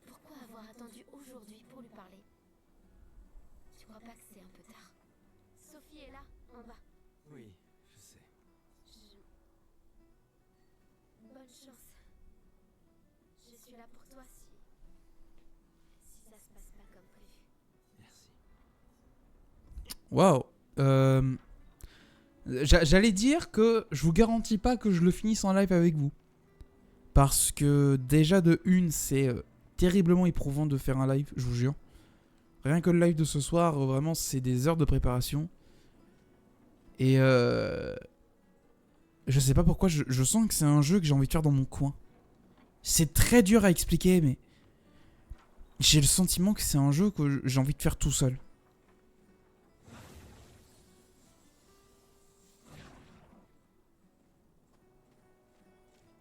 pourquoi avoir attendu aujourd'hui pour lui parler? Tu crois pas que c'est un peu tard? Sophie est là, en bas. Oui, je sais. Bonne chance. Je suis là pour toi si ça se passe pas comme prévu. Merci. Waouh. J'allais dire que je vous garantis pas que je le finisse en live avec vous. Parce que déjà de une, c'est terriblement éprouvant de faire un live, je vous jure. Rien que le live de ce soir, vraiment, c'est des heures de préparation. Et je sais pas pourquoi, je sens que c'est un jeu que j'ai envie de faire dans mon coin. C'est très dur à expliquer, mais j'ai le sentiment que c'est un jeu que j'ai envie de faire tout seul.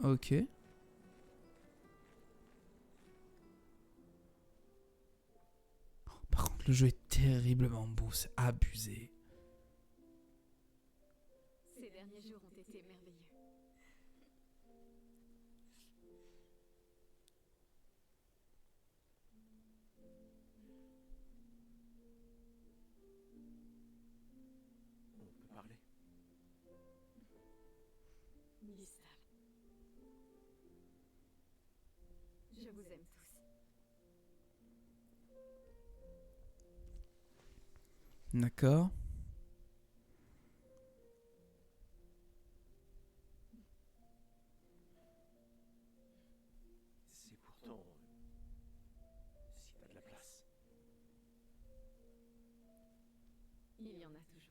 Ok. Par contre, le jeu est terriblement beau, c'est abusé. Ces derniers jours ont été merveilleux. On peut parler. Gustave. Je vous aime tous. D'accord. C'est pourtant... si t'as de la place. Il y en a toujours.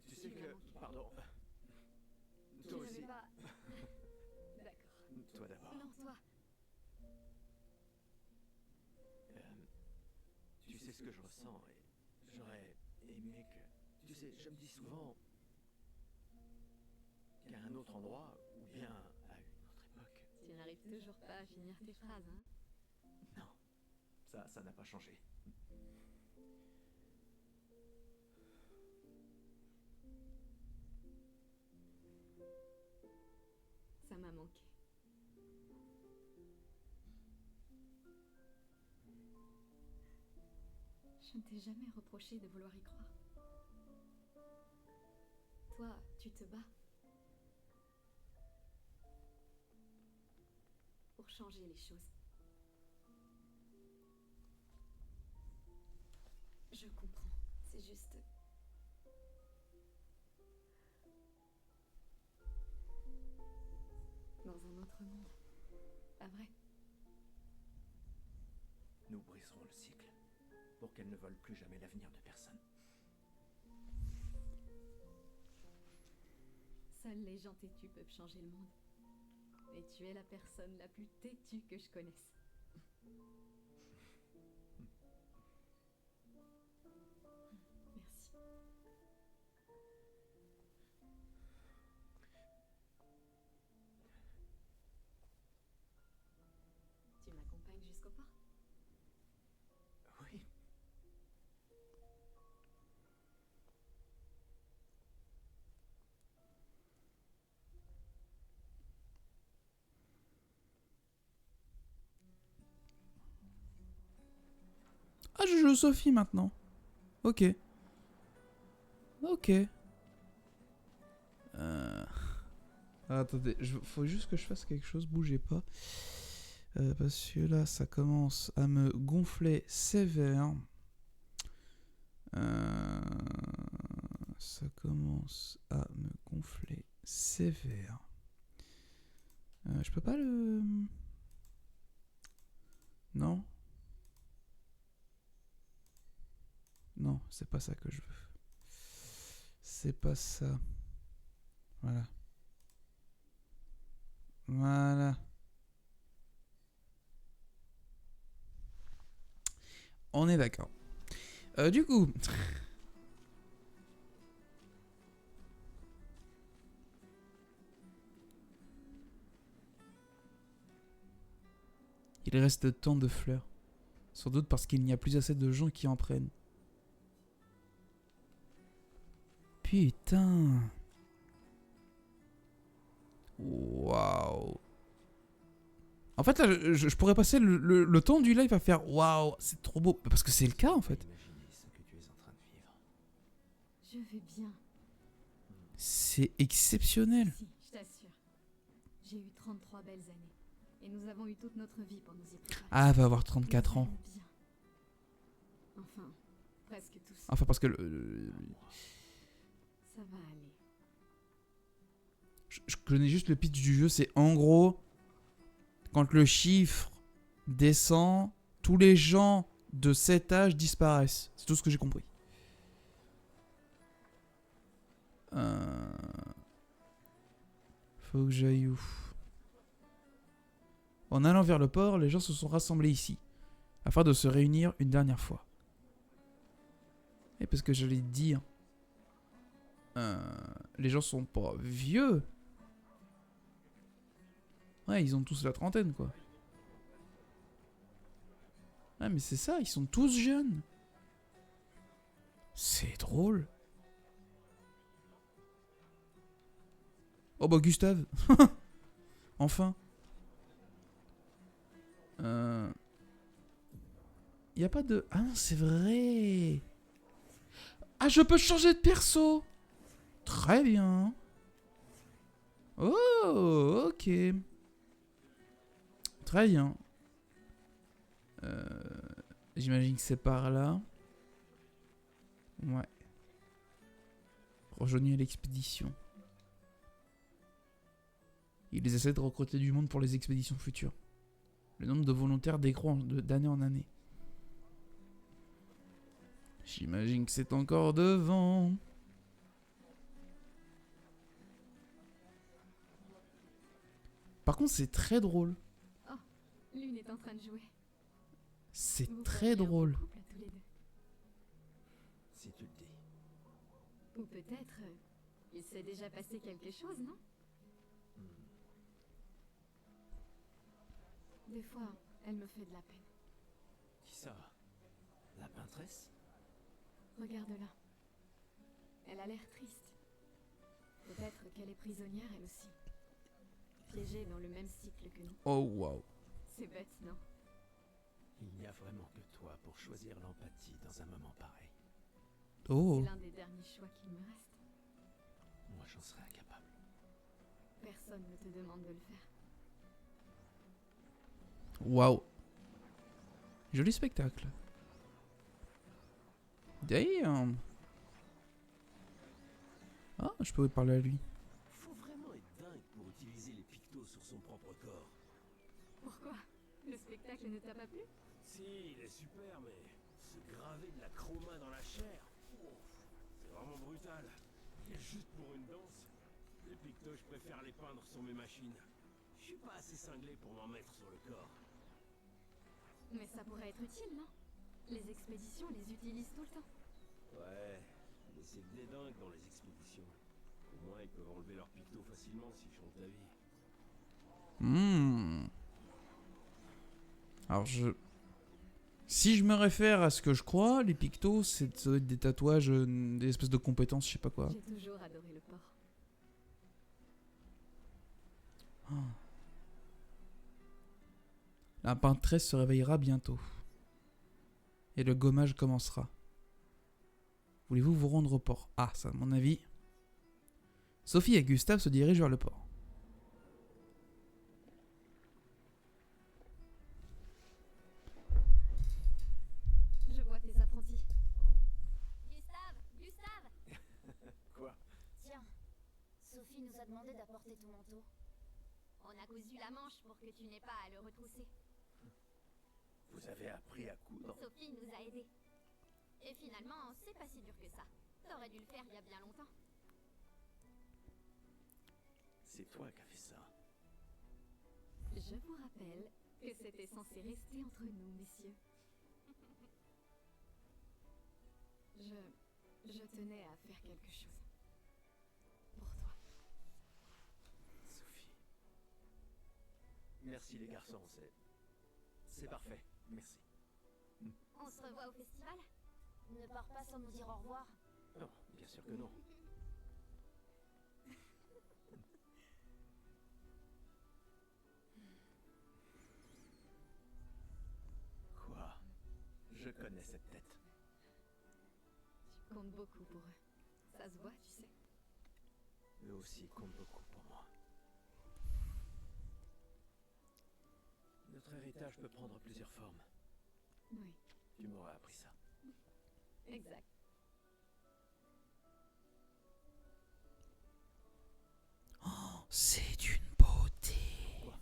Tu sais que... Pardon. Toi Je aussi. vais pas... D'accord. Toi d'abord. Non, toi. Tu sais ce que je ressens et j'aurais aimé que... Tu sais, je me dis souvent qu'à un autre endroit, ou bien à une autre époque... Tu n'arrives toujours pas à finir tes phrases, hein? Non, ça n'a pas changé. Ça m'a manqué. Je ne t'ai jamais reproché de vouloir y croire. Toi, tu te bats pour changer les choses. Je comprends, c'est juste... Dans un autre monde, pas vrai? Nous briserons le cycle pour qu'elle ne vole plus jamais l'avenir de personne. Seuls les gens têtus peuvent changer le monde. Et tu es la personne la plus têtue que je connaisse. Merci. Tu m'accompagnes jusqu'au port? Oui. Ah, je joue Sophie maintenant. Ok. Ok. Attendez, faut juste que je fasse quelque chose, bougez pas. Parce que là, ça commence à me gonfler sévère. Ça commence à me gonfler sévère. Je peux pas le... Non? Non, c'est pas ça que je veux. C'est pas ça. Voilà. Voilà. On est d'accord. Du coup... Il reste tant de fleurs. Sans doute parce qu'il n'y a plus assez de gens qui en prennent. Putain. Waouh. En fait, là, je pourrais passer le temps du live à faire waouh, c'est trop beau. Parce que c'est le cas en fait. Imaginer ce que tu es en train de vivre. Je vais bien. C'est exceptionnel. Si, je t'assure. J'ai eu 33 belles années. Et nous avons eu toute notre vie pour nous y préparer. Ah, elle va avoir 34 ans. Nous allons bien. Enfin, presque tous. Enfin, parce que Ça va aller. je connais juste le pitch du jeu. C'est en gros, quand le chiffre descend, tous les gens de cet âge disparaissent. C'est tout ce que j'ai compris. Faut que j'aille où? En allant vers le port, les gens se sont rassemblés ici, afin de se réunir une dernière fois. Et parce que j'allais dire, les gens sont pas vieux. Ouais, ils ont tous la trentaine, quoi. Ah, mais c'est ça, ils sont tous jeunes. C'est drôle. Oh bah Gustave. Enfin. Y a pas de... Ah non, c'est vrai. Ah, je peux changer de perso. Très bien. Oh, ok. Très bien. J'imagine que c'est par là. Ouais. Rejoignez l'expédition. Ils essaient de recruter du monde pour les expéditions futures. Le nombre de volontaires décroît d'année en année. J'imagine que c'est encore devant. Par contre, c'est très drôle. L'une est en train de jouer. C'est Vous très feriez un beau drôle. couple, tous les deux. Si tu le dis. Ou peut-être, il s'est déjà passé quelque chose, non? Des fois, elle me fait de la peine. Qui ça? La peintresse? Regarde-la. Elle a l'air triste. Peut-être qu'elle est prisonnière, elle aussi. Piégée dans le même cycle que nous. Oh, waouh. C'est bête, non? Il n'y a vraiment que toi pour choisir l'empathie dans un moment pareil. Oh. C'est l'un des derniers choix qu'il me reste. Moi, j'en serais incapable. Personne ne te demande de le faire. Waouh. Joli spectacle. Damn. Ah, je peux parler à lui. Faut vraiment être dingue pour utiliser les pictos sur son propre corps. Pourquoi? Le spectacle ne t'a pas plu? Si, il est super, mais se graver de la chroma dans la chair, ouf, c'est vraiment brutal. Et juste pour une danse, les pictos, je préfère les peindre sur mes machines. Je suis pas assez cinglé pour m'en mettre sur le corps. Mais ça pourrait être utile, non? Les expéditions les utilisent tout le temps. Ouais, mais c'est des dingues dans les expéditions. Au moins, ils peuvent enlever leurs pictos facilement s'ils changent d'avis. Alors si je me réfère à ce que je crois, les pictos, ça doit être des tatouages, des espèces de compétences, je sais pas quoi. J'ai toujours adoré le port. La peintresse se réveillera bientôt. Et le gommage commencera. Voulez-vous vous rendre au port? Ah, ça, à mon avis. Sophie et Gustave se dirigent vers le port. Je vois tes apprentis. Gustave! Gustave! Quoi? Tiens, Sophie nous a demandé d'apporter ton manteau. On a cousu la manche pour que tu n'aies pas à le retrousser. Vous avez appris à coudre? Sophie nous a aidés. Et finalement, c'est pas si dur que ça. T'aurais dû le faire il y a bien longtemps. C'est toi qui as fait ça. Je vous rappelle que c'était censé rester entre nous, messieurs. Je tenais à faire quelque chose. Pour toi. Sophie. Merci les garçons, C'est parfait, merci. On se revoit au festival? Ne pars pas sans nous dire au revoir. Non, bien sûr que non. Quoi? Je connais cette tête. Tu comptes beaucoup pour eux. Ça se voit, tu sais. Eux aussi comptent beaucoup pour moi. Notre héritage peut prendre plusieurs formes. Oui, Tu m'auras appris ça. exact. C'est d'une beauté. Quoi?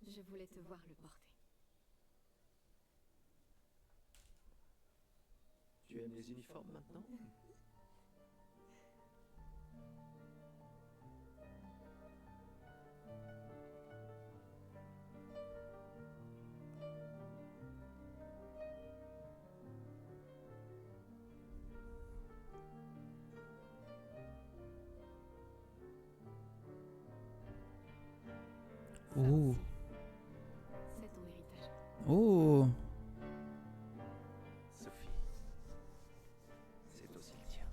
Je voulais te voir le porter. Tu aimes les uniformes maintenant? Ça Oh. aussi, c'est ton héritage. Oh. Sophie, c'est aussi le tien.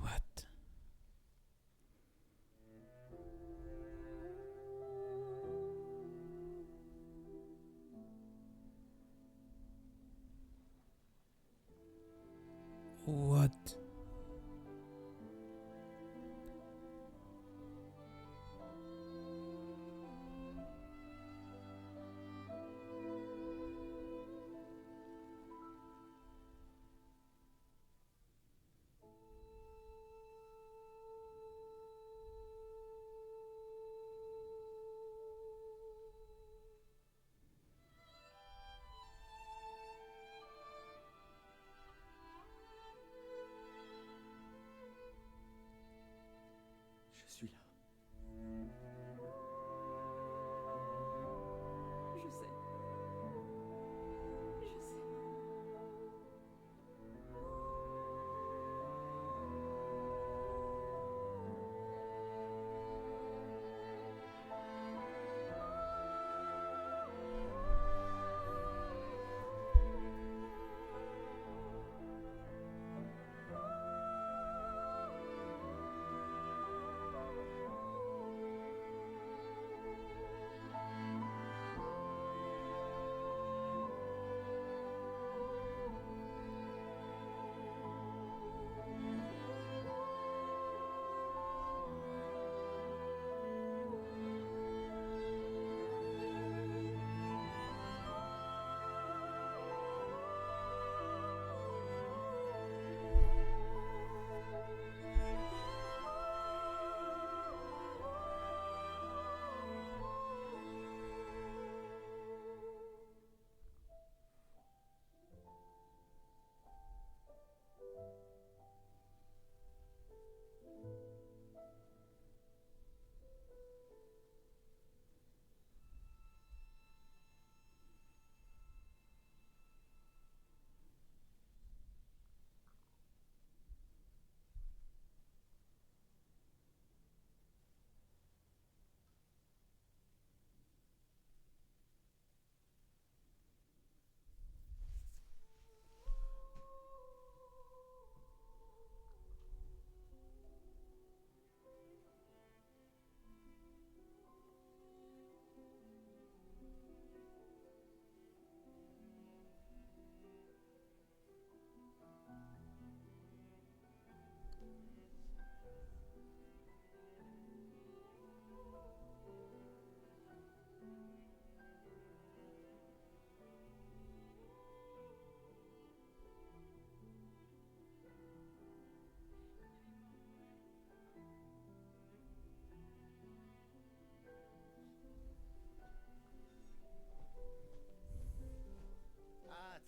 What? What?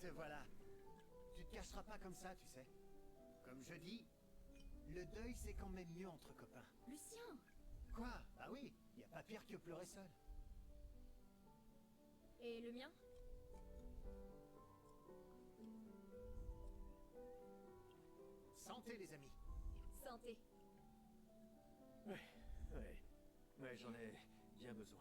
te voilà. Tu te cacheras pas comme ça, tu sais. Comme je dis, le deuil c'est quand même mieux entre copains. Lucien! Quoi? Bah oui, y a pas pire que pleurer seul. Et le mien? Santé les amis. Santé. Ouais, j'en ai bien besoin.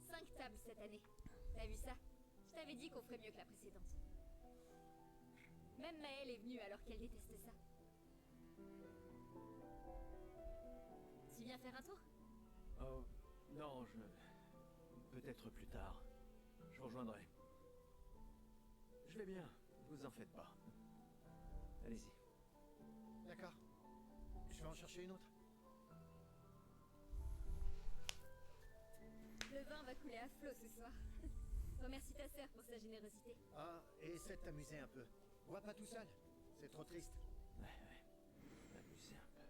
Cinq tables cette année. T'as vu ça? Je t'avais dit qu'on ferait mieux que la précédente. Même Maëlle est venue alors qu'elle déteste ça. Tu viens faire un tour? Oh, non, peut-être plus tard. Je vous rejoindrai. Je vais bien, vous en faites pas. Allez-y. D'accord. Je vais en chercher une autre. Le vin va couler à flot ce soir. Remercie ta sœur pour sa générosité. Ah, et essaie de t'amuser un peu. Vois pas tout seul. C'est trop triste. Amusez un peu.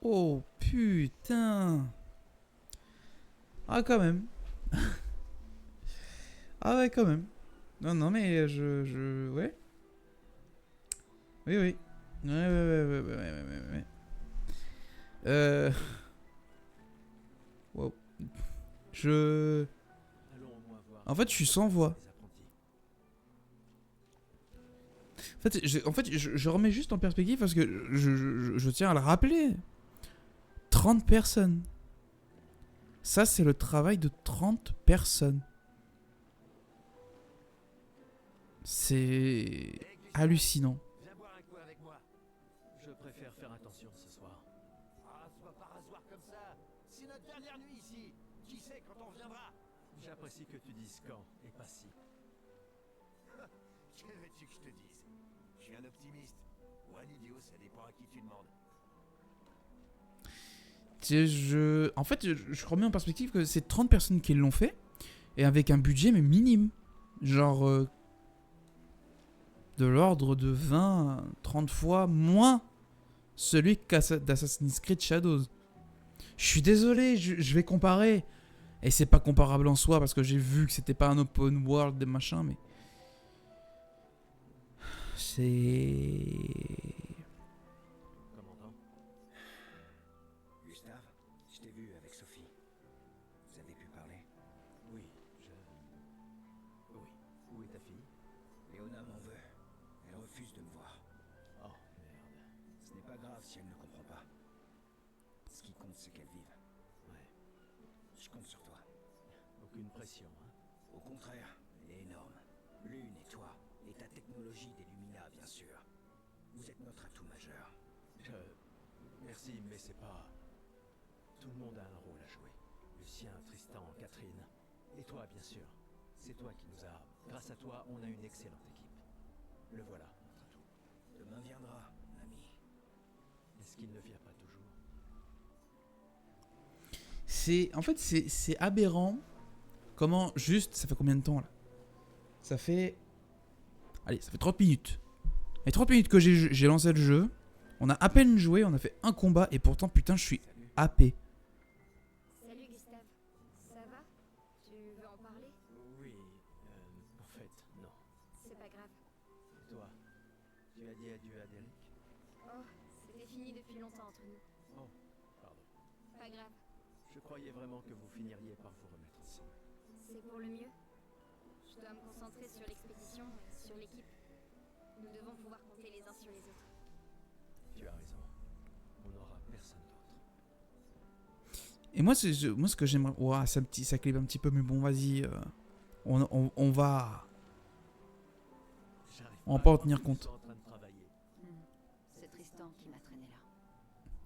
Oh putain. Ah quand même. Ah ouais quand même. Non mais ouais. Oui. Ouais. Wow. Allons au moins voir. En fait, je suis sans voix. les apprentis. En fait, je remets juste en perspective parce que je tiens à le rappeler. 30 personnes. Ça, c'est le travail de 30 personnes. C'est hallucinant. Viens boire un coup avec moi. Je préfère faire attention ce soir. Ah, sois pas rasoir comme ça. C'est notre dernière nuit ici. Qui sait quand on reviendra? J'apprécie que tu dises quand et pas si. Que veux-tu que je te dise? Je suis un optimiste. Ou un idiot, ça dépend à qui tu demandes. En fait, je remets en perspective que c'est 30 personnes qui l'ont fait et avec un budget mais minime. Genre de l'ordre de 20, 30 fois moins celui d'Assassin's Creed Shadows. Je suis désolé, je vais comparer. Et c'est pas comparable en soi parce que j'ai vu que c'était pas un open world des machins, mais. C'est. Commandant, Gustave, je t'ai vu avec Sophie. Vous avez pu parler? oui, Oui. Où est ta fille? Léona m'en veut. Elle refuse de me voir. Oh, merde. Ce n'est pas grave si elle ne comprend pas. Ce qui compte, c'est qu'elle vive. Ouais. Je compte sur toi. Aucune pression, hein? Au contraire, elle est énorme. Lune et toi, et ta technologie d'Illumina, bien sûr. Vous êtes notre atout majeur. Merci, mais c'est pas... Tout le monde a un rôle à jouer. Lucien, Tristan, Catherine. Et toi, bien sûr. C'est toi qui nous as... Grâce à toi, on a une excellente équipe. Le voilà, notre atout. Demain viendra, ami. Est-ce qu'il ne vient pas toujours? En fait, c'est aberrant. Comment, juste, ça fait combien de temps là? Ça fait. Allez, ça fait 30 minutes. Et 30 minutes que j'ai lancé le jeu. On a à peine joué, on a fait un combat et pourtant, putain, je suis happé. Salut Gustave. Ça va? Tu veux en parler? Oui, en fait, non. C'est pas grave. Et toi? Tu as dit adieu à Derek? Oh, c'était fini depuis longtemps entre nous. Oh, pardon. Pas grave. Je croyais vraiment que vous finiriez par vous remettre ensemble. C'est pour le mieux. Je dois me concentrer sur l'expédition et sur l'équipe. Nous devons pouvoir compter les uns sur les autres. Tu as raison. On n'aura personne d'autre. Et moi, moi ce que j'aimerais. Ouah, ça clip un petit peu, mais bon, vas-y. On va. J'arrive On va à pas en croire tenir que compte. tu sois en train de travailler. C'est Tristan qui m'a traîné là.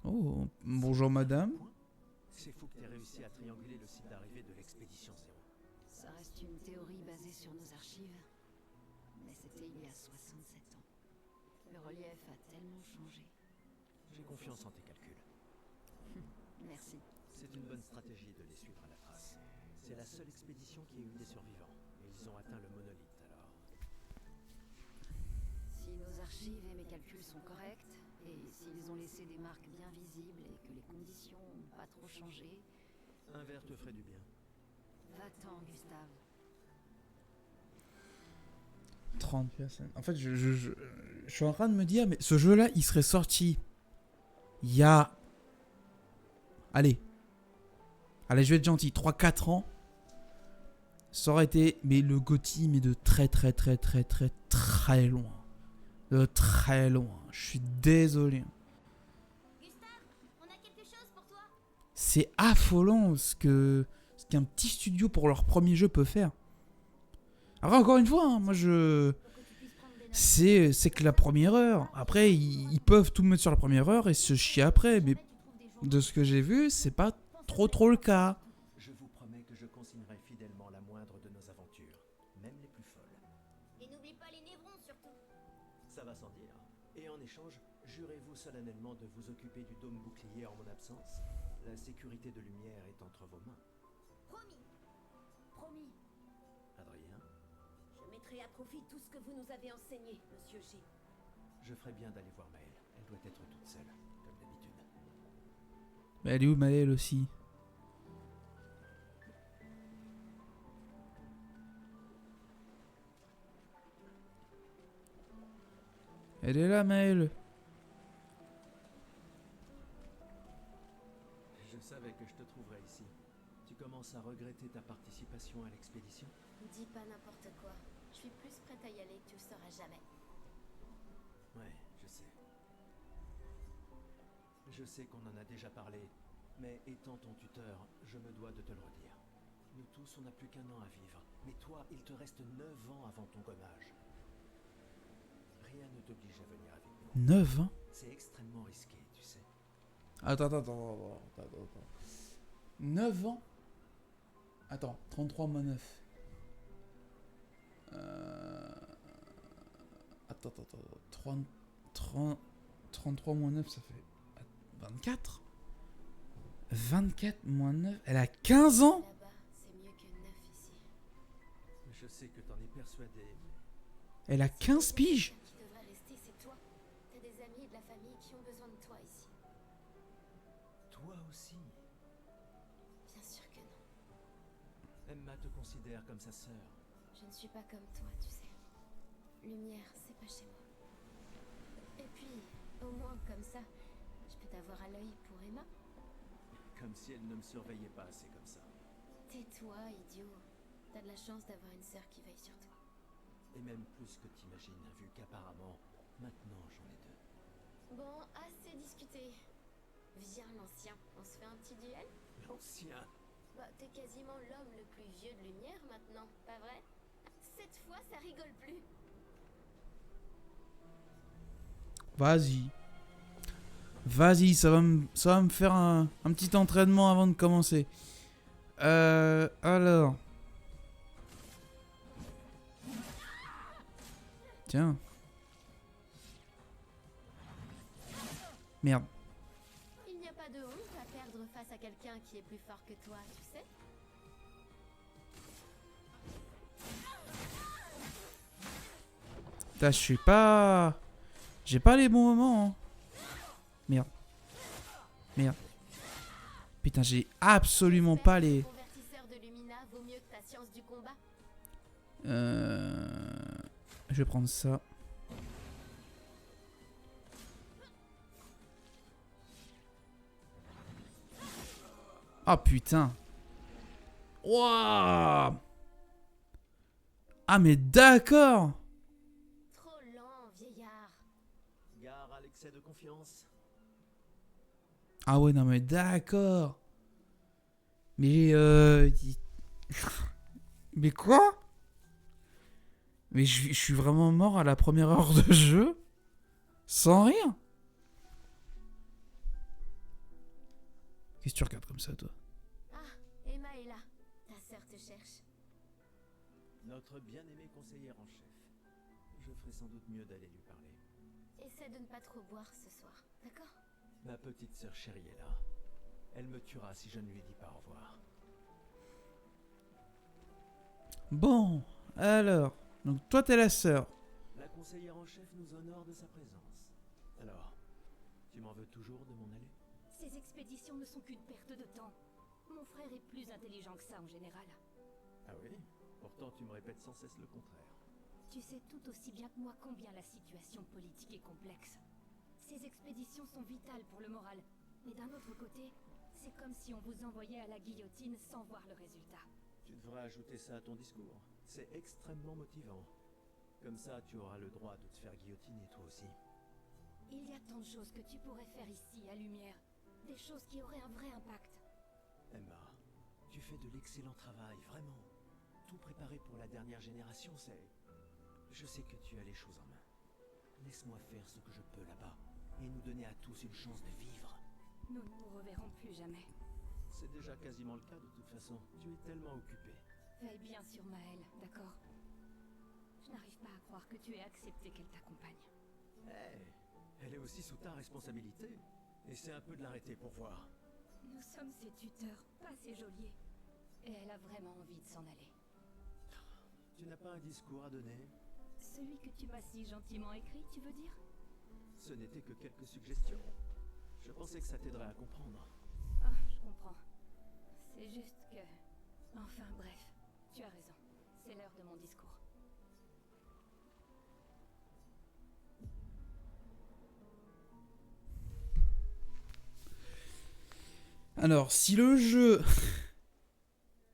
Oh, bonjour madame. C'est fou que tu aies réussi à trianguler le site d'arrivée de l'expédition Zéro. Ça reste une théorie basée sur nos archives, mais c'était il y a 67 ans. Le relief a tellement changé. J'ai confiance en tes calculs. Merci. C'est une bonne stratégie de les suivre à la trace. C'est la seule expédition qui a eu des survivants. Et ils ont atteint le monolithe alors. Si nos archives et mes calculs sont corrects, et s'ils ont laissé des marques bien visibles et que les conditions n'ont pas trop changé, Un verre te ferait du bien. va-t'en, Gustave. 30 personnes. En fait, je suis en train de me dire, mais ce jeu-là, il serait sorti il y a... Allez, je vais être gentil, 3-4 ans. Ça aurait été, mais le GOTY, mais de très loin. De très loin. Je suis désolé. Gustave, on a quelque chose pour toi. C'est affolant ce qu'un petit studio pour leur premier jeu peut faire. Alors encore une fois, hein, moi je... Pour que tu puisses prendre des notes. C'est que la première heure. Après, ils peuvent tout mettre sur la première heure et se chier après. Mais Jamais tu trouves des journaux. de ce que j'ai vu, c'est pas trop le cas. Je vous promets que je consignerai fidèlement la moindre de nos aventures, même les plus folles. Et n'oublie pas les névrons surtout. Ça va sans dire. Et en échange, jurez-vous solennellement de vous occuper du dôme bouclier en mon absence. La sécurité de Lumière est entre vos mains. Promis. Promis. Adrien, Je mettrai à profit tout ce que vous nous avez enseigné, monsieur G. je ferai bien d'aller voir Maëlle. Elle doit être toute seule, comme d'habitude. Mais elle est où Maëlle aussi? Elle est là, Maëlle. Je savais que je te trouverais ici. Tu commences à regretter ta participation à l'expédition? Dis pas n'importe quoi. Je suis plus prête à y aller que tu le sauras jamais. Ouais, je sais. Je sais qu'on en a déjà parlé, mais étant ton tuteur, je me dois de te le redire. Nous tous, on n'a plus qu'un an à vivre. Mais toi, il te reste 9 ans avant ton gommage. Rien ne t'oblige à venir avec nous. 9 ans? C'est extrêmement risqué, tu sais. Attends. 9 ans? Attends, 33 moins 9. Attends. 33 moins 9, ça fait 24? 24 moins 9? Elle a 15 ans? Là-bas, c'est mieux que 9 ici. Je sais que t'en es persuadé. Elle a 15 piges? Qui devrait rester, c'est toi. T'as des amis et de la famille qui ont besoin de toi ici. Toi aussi. Bien sûr que non. Emma te considère comme sa sœur. Je ne suis pas comme toi, tu sais. Lumière, c'est pas chez moi. Et puis, au moins, comme ça, je peux t'avoir à l'œil pour Emma. Comme si elle ne me surveillait pas assez comme ça. Tais-toi, idiot. T'as de la chance d'avoir une sœur qui veille sur toi. Et même plus que t'imagines, vu qu'apparemment, maintenant j'en ai 2. Bon, assez discuté. Viens, l'ancien, on se fait un petit duel? L'ancien. Bah, t'es quasiment l'homme le plus vieux de Lumière maintenant, pas vrai? Cette fois, ça rigole plus. Vas-y, ça va me faire un petit entraînement avant de commencer. Alors. Tiens. Merde. Il n'y a pas de honte à perdre face à quelqu'un qui est plus fort que toi, tu sais? Putain, je suis pas... J'ai pas les bons moments. Hein. Merde. Putain, j'ai absolument pas les... Le convertisseur de Lumina vaut mieux que ta science du combat. Je vais prendre ça. Ah putain. Wouah. Ah mais d'accord. Trop lent, vieillard. Gare à l'excès de confiance. Ah ouais, non mais d'accord. Mais mais quoi? Mais je suis vraiment mort à la première heure de jeu? Sans rien? Qu'est-ce que tu regardes comme ça, toi? Ah, Emma est là. Ta sœur te cherche. Notre bien-aimée conseillère en chef. Je ferai sans doute mieux d'aller lui parler. Essaie de ne pas trop boire ce soir, d'accord? Ma petite sœur chérie est là. Elle me tuera si je ne lui dis pas au revoir. Bon, alors. Donc toi t'es la sœur. La conseillère en chef nous honore de sa présence. Alors, tu m'en veux toujours de m'en aller? Ces expéditions ne sont qu'une perte de temps. Mon frère est plus intelligent que ça en général. Ah oui? Pourtant tu me répètes sans cesse le contraire. Tu sais tout aussi bien que moi combien la situation politique est complexe. Ces expéditions sont vitales pour le moral. Mais d'un autre côté, c'est comme si on vous envoyait à la guillotine sans voir le résultat. Tu devrais ajouter ça à ton discours. C'est extrêmement motivant. Comme ça, tu auras le droit de te faire guillotiner toi aussi. Il y a tant de choses que tu pourrais faire ici, à Lumière. Des choses qui auraient un vrai impact. Emma, tu fais de l'excellent travail, vraiment. Tout préparé pour la dernière génération, c'est... Je sais que tu as les choses en main. Laisse-moi faire ce que je peux là-bas, et nous donner à tous une chance de vivre. Nous ne nous reverrons plus jamais. C'est déjà quasiment le cas de toute façon. Tu es tellement occupé. Veille bien sur Maëlle, d'accord? Je n'arrive pas à croire que tu aies accepté qu'elle t'accompagne. Hé, elle est aussi sous ta responsabilité. Essaie un peu de l'arrêter pour voir. Nous sommes ses tuteurs, pas ses geôliers. Et elle a vraiment envie de s'en aller. Tu n'as pas un discours à donner? Celui que tu m'as si gentiment écrit, tu veux dire? Ce n'était que quelques suggestions. Je pensais que ça t'aiderait à comprendre. Ah, je comprends. C'est juste que... Enfin bref, tu as raison. C'est l'heure de mon discours. Alors, si le jeu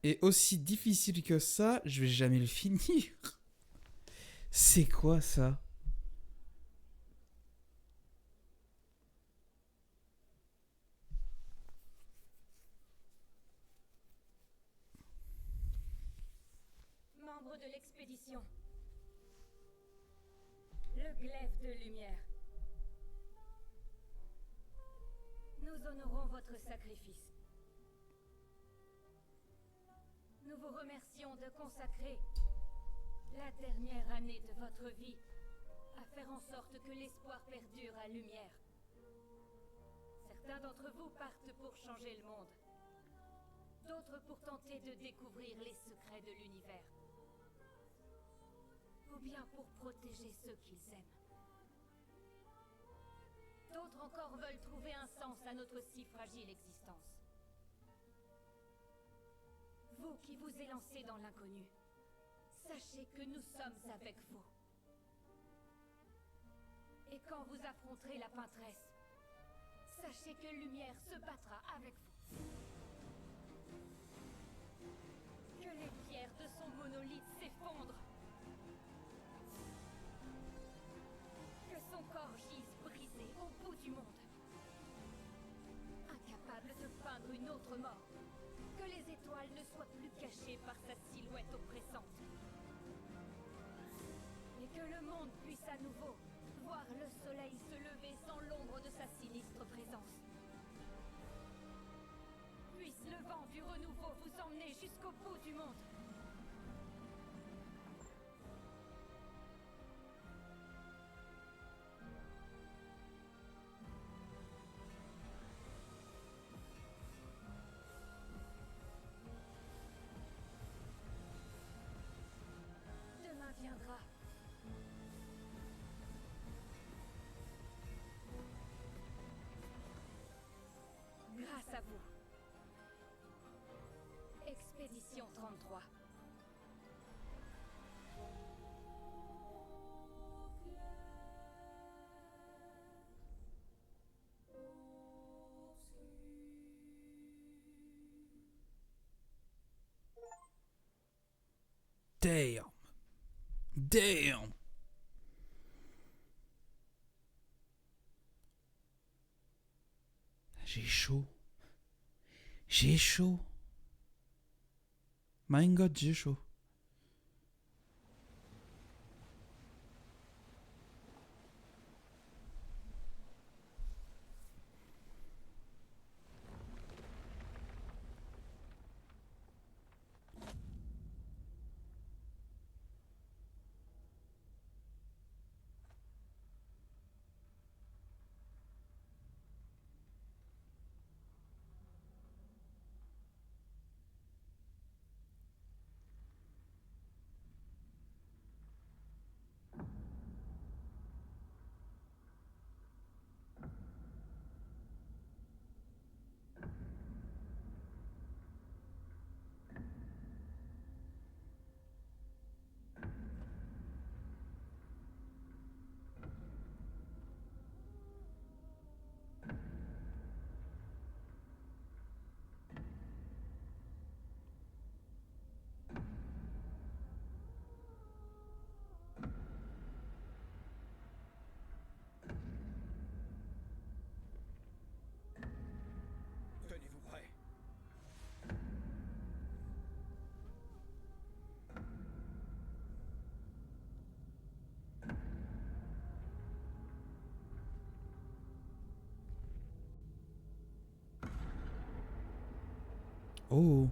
est aussi difficile que ça, je vais jamais le finir. C'est quoi ça? Membre de l'expédition. Le glaive de lumière. Nous honorons votre sacrifice. Nous vous remercions de consacrer la dernière année de votre vie à faire en sorte que l'espoir perdure à Lumière. Certains d'entre vous partent pour changer le monde. D'autres pour tenter de découvrir les secrets de l'univers. Ou bien pour protéger ceux qu'ils aiment. D'autres encore veulent trouver un sens à notre si fragile existence. Vous qui vous élancez dans l'inconnu, sachez que nous sommes avec vous. Et quand vous affronterez la peintresse, sachez que Lumière se battra avec vous. Que les pierres de son monolithe s'effondrent. Que son corps gise brisé au bout du monde. Incapable de peindre une autre mort. Que les étoiles ne soient plus cachées par sa silhouette oppressante. Et que le monde puisse à nouveau voir le soleil se lever sans l'ombre de sa sinistre présence. Puisse le vent du renouveau vous emmener jusqu'au bout du monde. Demain viendra. Grâce à vous. Expédition 33. Damn. Damn. J'ai chaud. J'ai chaud. My God, j'ai chaud. Oh.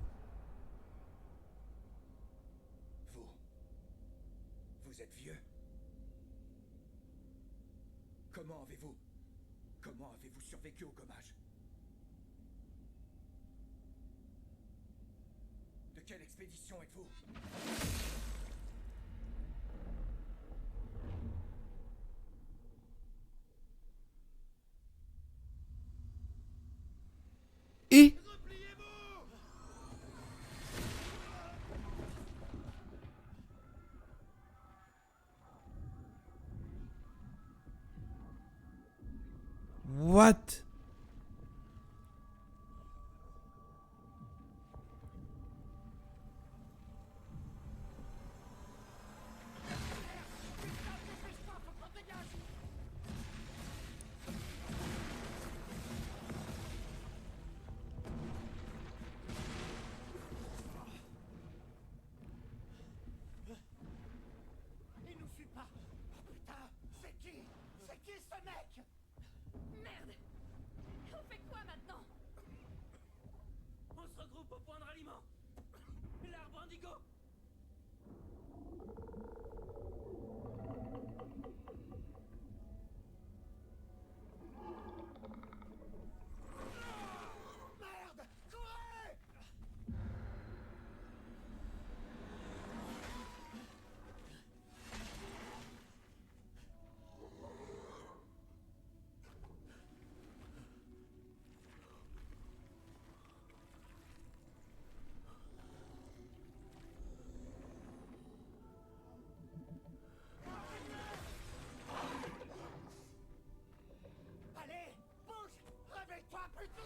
Vous êtes vieux. Comment avez-vous survécu au gommage? De quelle expédition êtes-vous? Et what? Il nous suit pas. Oh putain, c'est qui ce mec? Merde! On fait quoi maintenant? On se regroupe au point de ralliement. L'arbre indigo. Merde, courez! Allez, bouge! Réveille-toi, putain!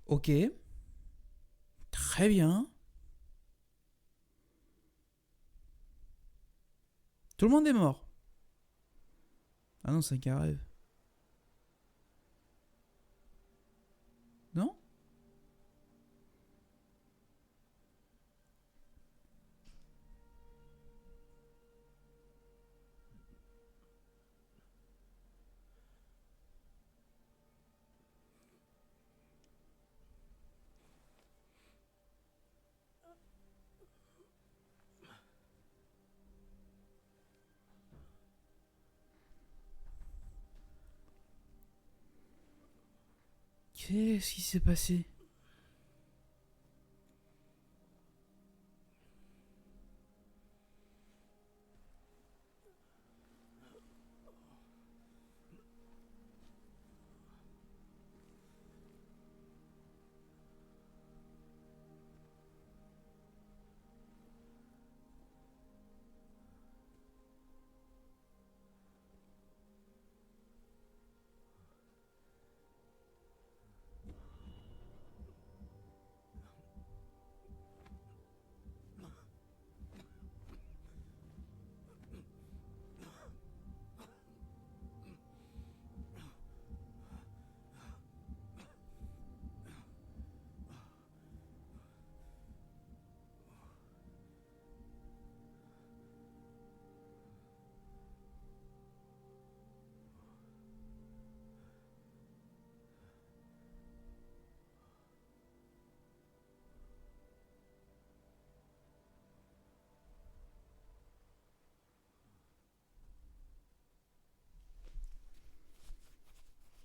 Ok. Très bien. Tout le monde est mort. Ah non, c'est qu'un rêve. Non? Qu'est-ce qui s'est passé?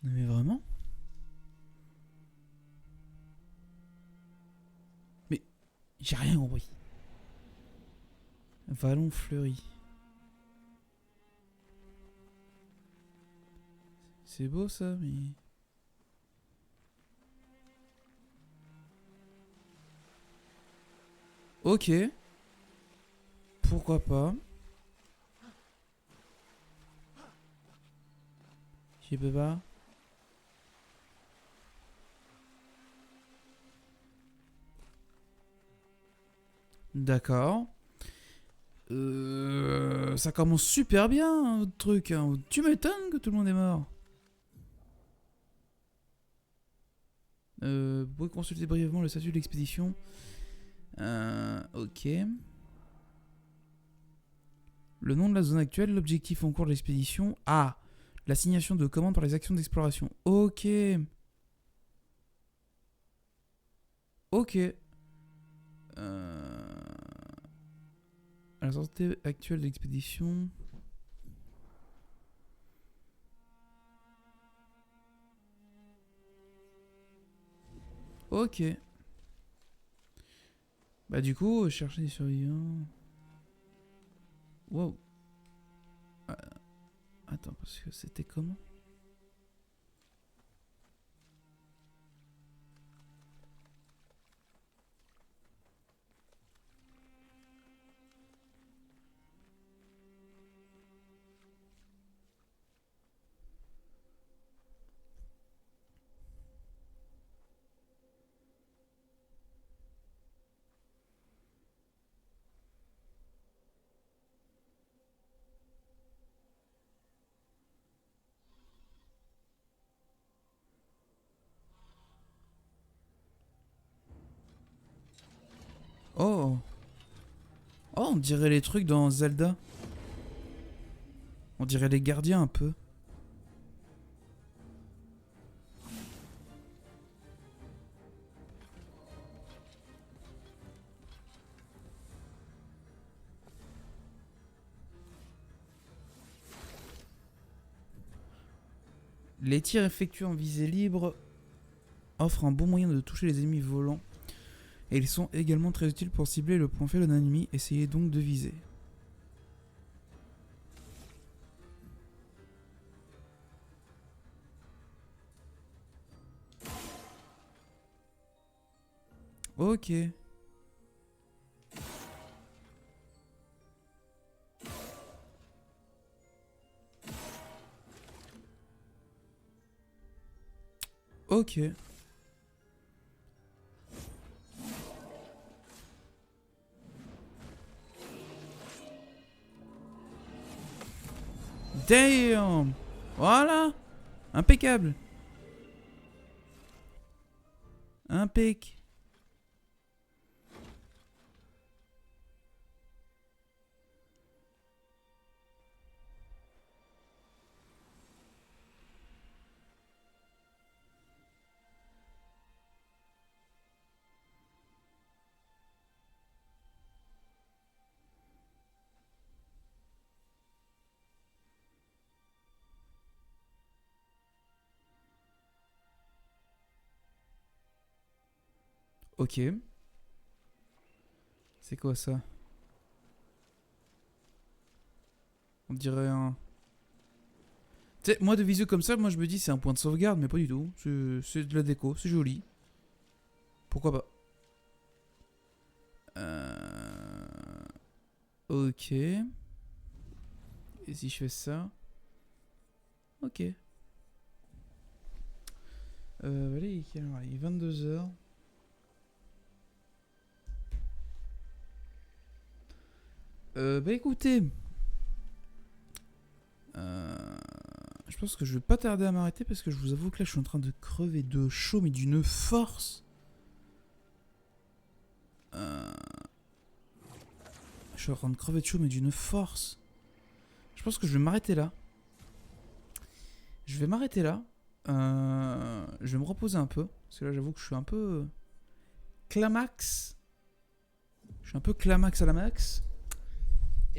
Mais vraiment? Mais j'ai rien compris. Vallon fleuri. C'est beau ça, mais... Ok. Pourquoi pas. Je peux pas. D'accord. Ça commence super bien, votre truc. Hein. Tu m'étonnes que tout le monde est mort. Vous pouvez consulter brièvement le statut de l'expédition. Ok. Le nom de la zone actuelle, l'objectif en cours de l'expédition. Ah, l'assignation de commandes pour les actions d'exploration. Ok. Ok. À la sortie actuelle de l'expédition. Ok. Bah du coup, chercher des surveillants. Wow. Attends, parce que c'était comment? Oh. Oh, on dirait les trucs dans Zelda. On dirait les gardiens un peu. Les tirs effectués en visée libre offrent un bon moyen de toucher les ennemis volants. Et ils sont également très utiles pour cibler le point faible d'un ennemi. Essayez donc de viser. Ok. Ok. Damn. Voilà. Impeccable. Impec. Ok. C'est quoi ça? On dirait un... Tu sais, moi de visu comme ça, moi je me dis c'est un point de sauvegarde, mais pas du tout. C'est de la déco, c'est joli. Pourquoi pas? Ok. Et si je fais ça? Ok. Allez, quelle heure il est 22h. Bah écoutez, je pense que je vais pas tarder à m'arrêter parce que je vous avoue que là je suis en train de crever de chaud mais d'une force. Je suis en train de crever de chaud mais d'une force. Je pense que je vais m'arrêter là. Je vais m'arrêter là. Je vais me reposer un peu parce que là j'avoue que je suis un peu clamax. Je suis un peu clamax à la max.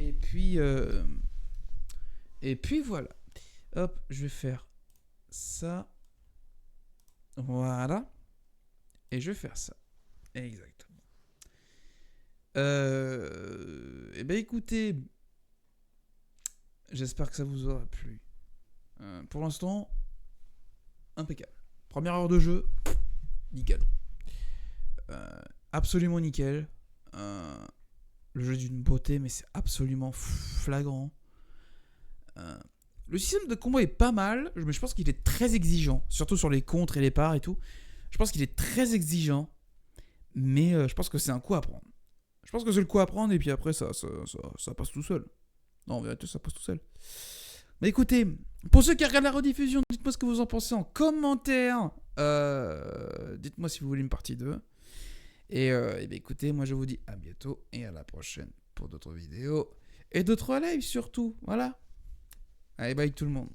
Et puis voilà. Hop, je vais faire ça. Voilà. Et je vais faire ça. Exactement. Et ben écoutez, j'espère que ça vous aura plu. Pour l'instant, impeccable. Première heure de jeu, nickel. Absolument nickel. Le jeu est d'une beauté, mais c'est absolument flagrant. Le système de combat est pas mal, mais je pense qu'il est très exigeant, surtout sur les contres et les parts et tout. Je pense qu'il est très exigeant, mais je pense que c'est un coup à prendre. Je pense que c'est le coup à prendre et puis après ça passe tout seul. Non, en vérité, ça passe tout seul. Mais écoutez, pour ceux qui regardent la rediffusion, dites-moi ce que vous en pensez en commentaire. Dites-moi si vous voulez une partie 2. Et bien écoutez, moi je vous dis à bientôt et à la prochaine pour d'autres vidéos et d'autres lives surtout. Voilà. Allez, bye tout le monde.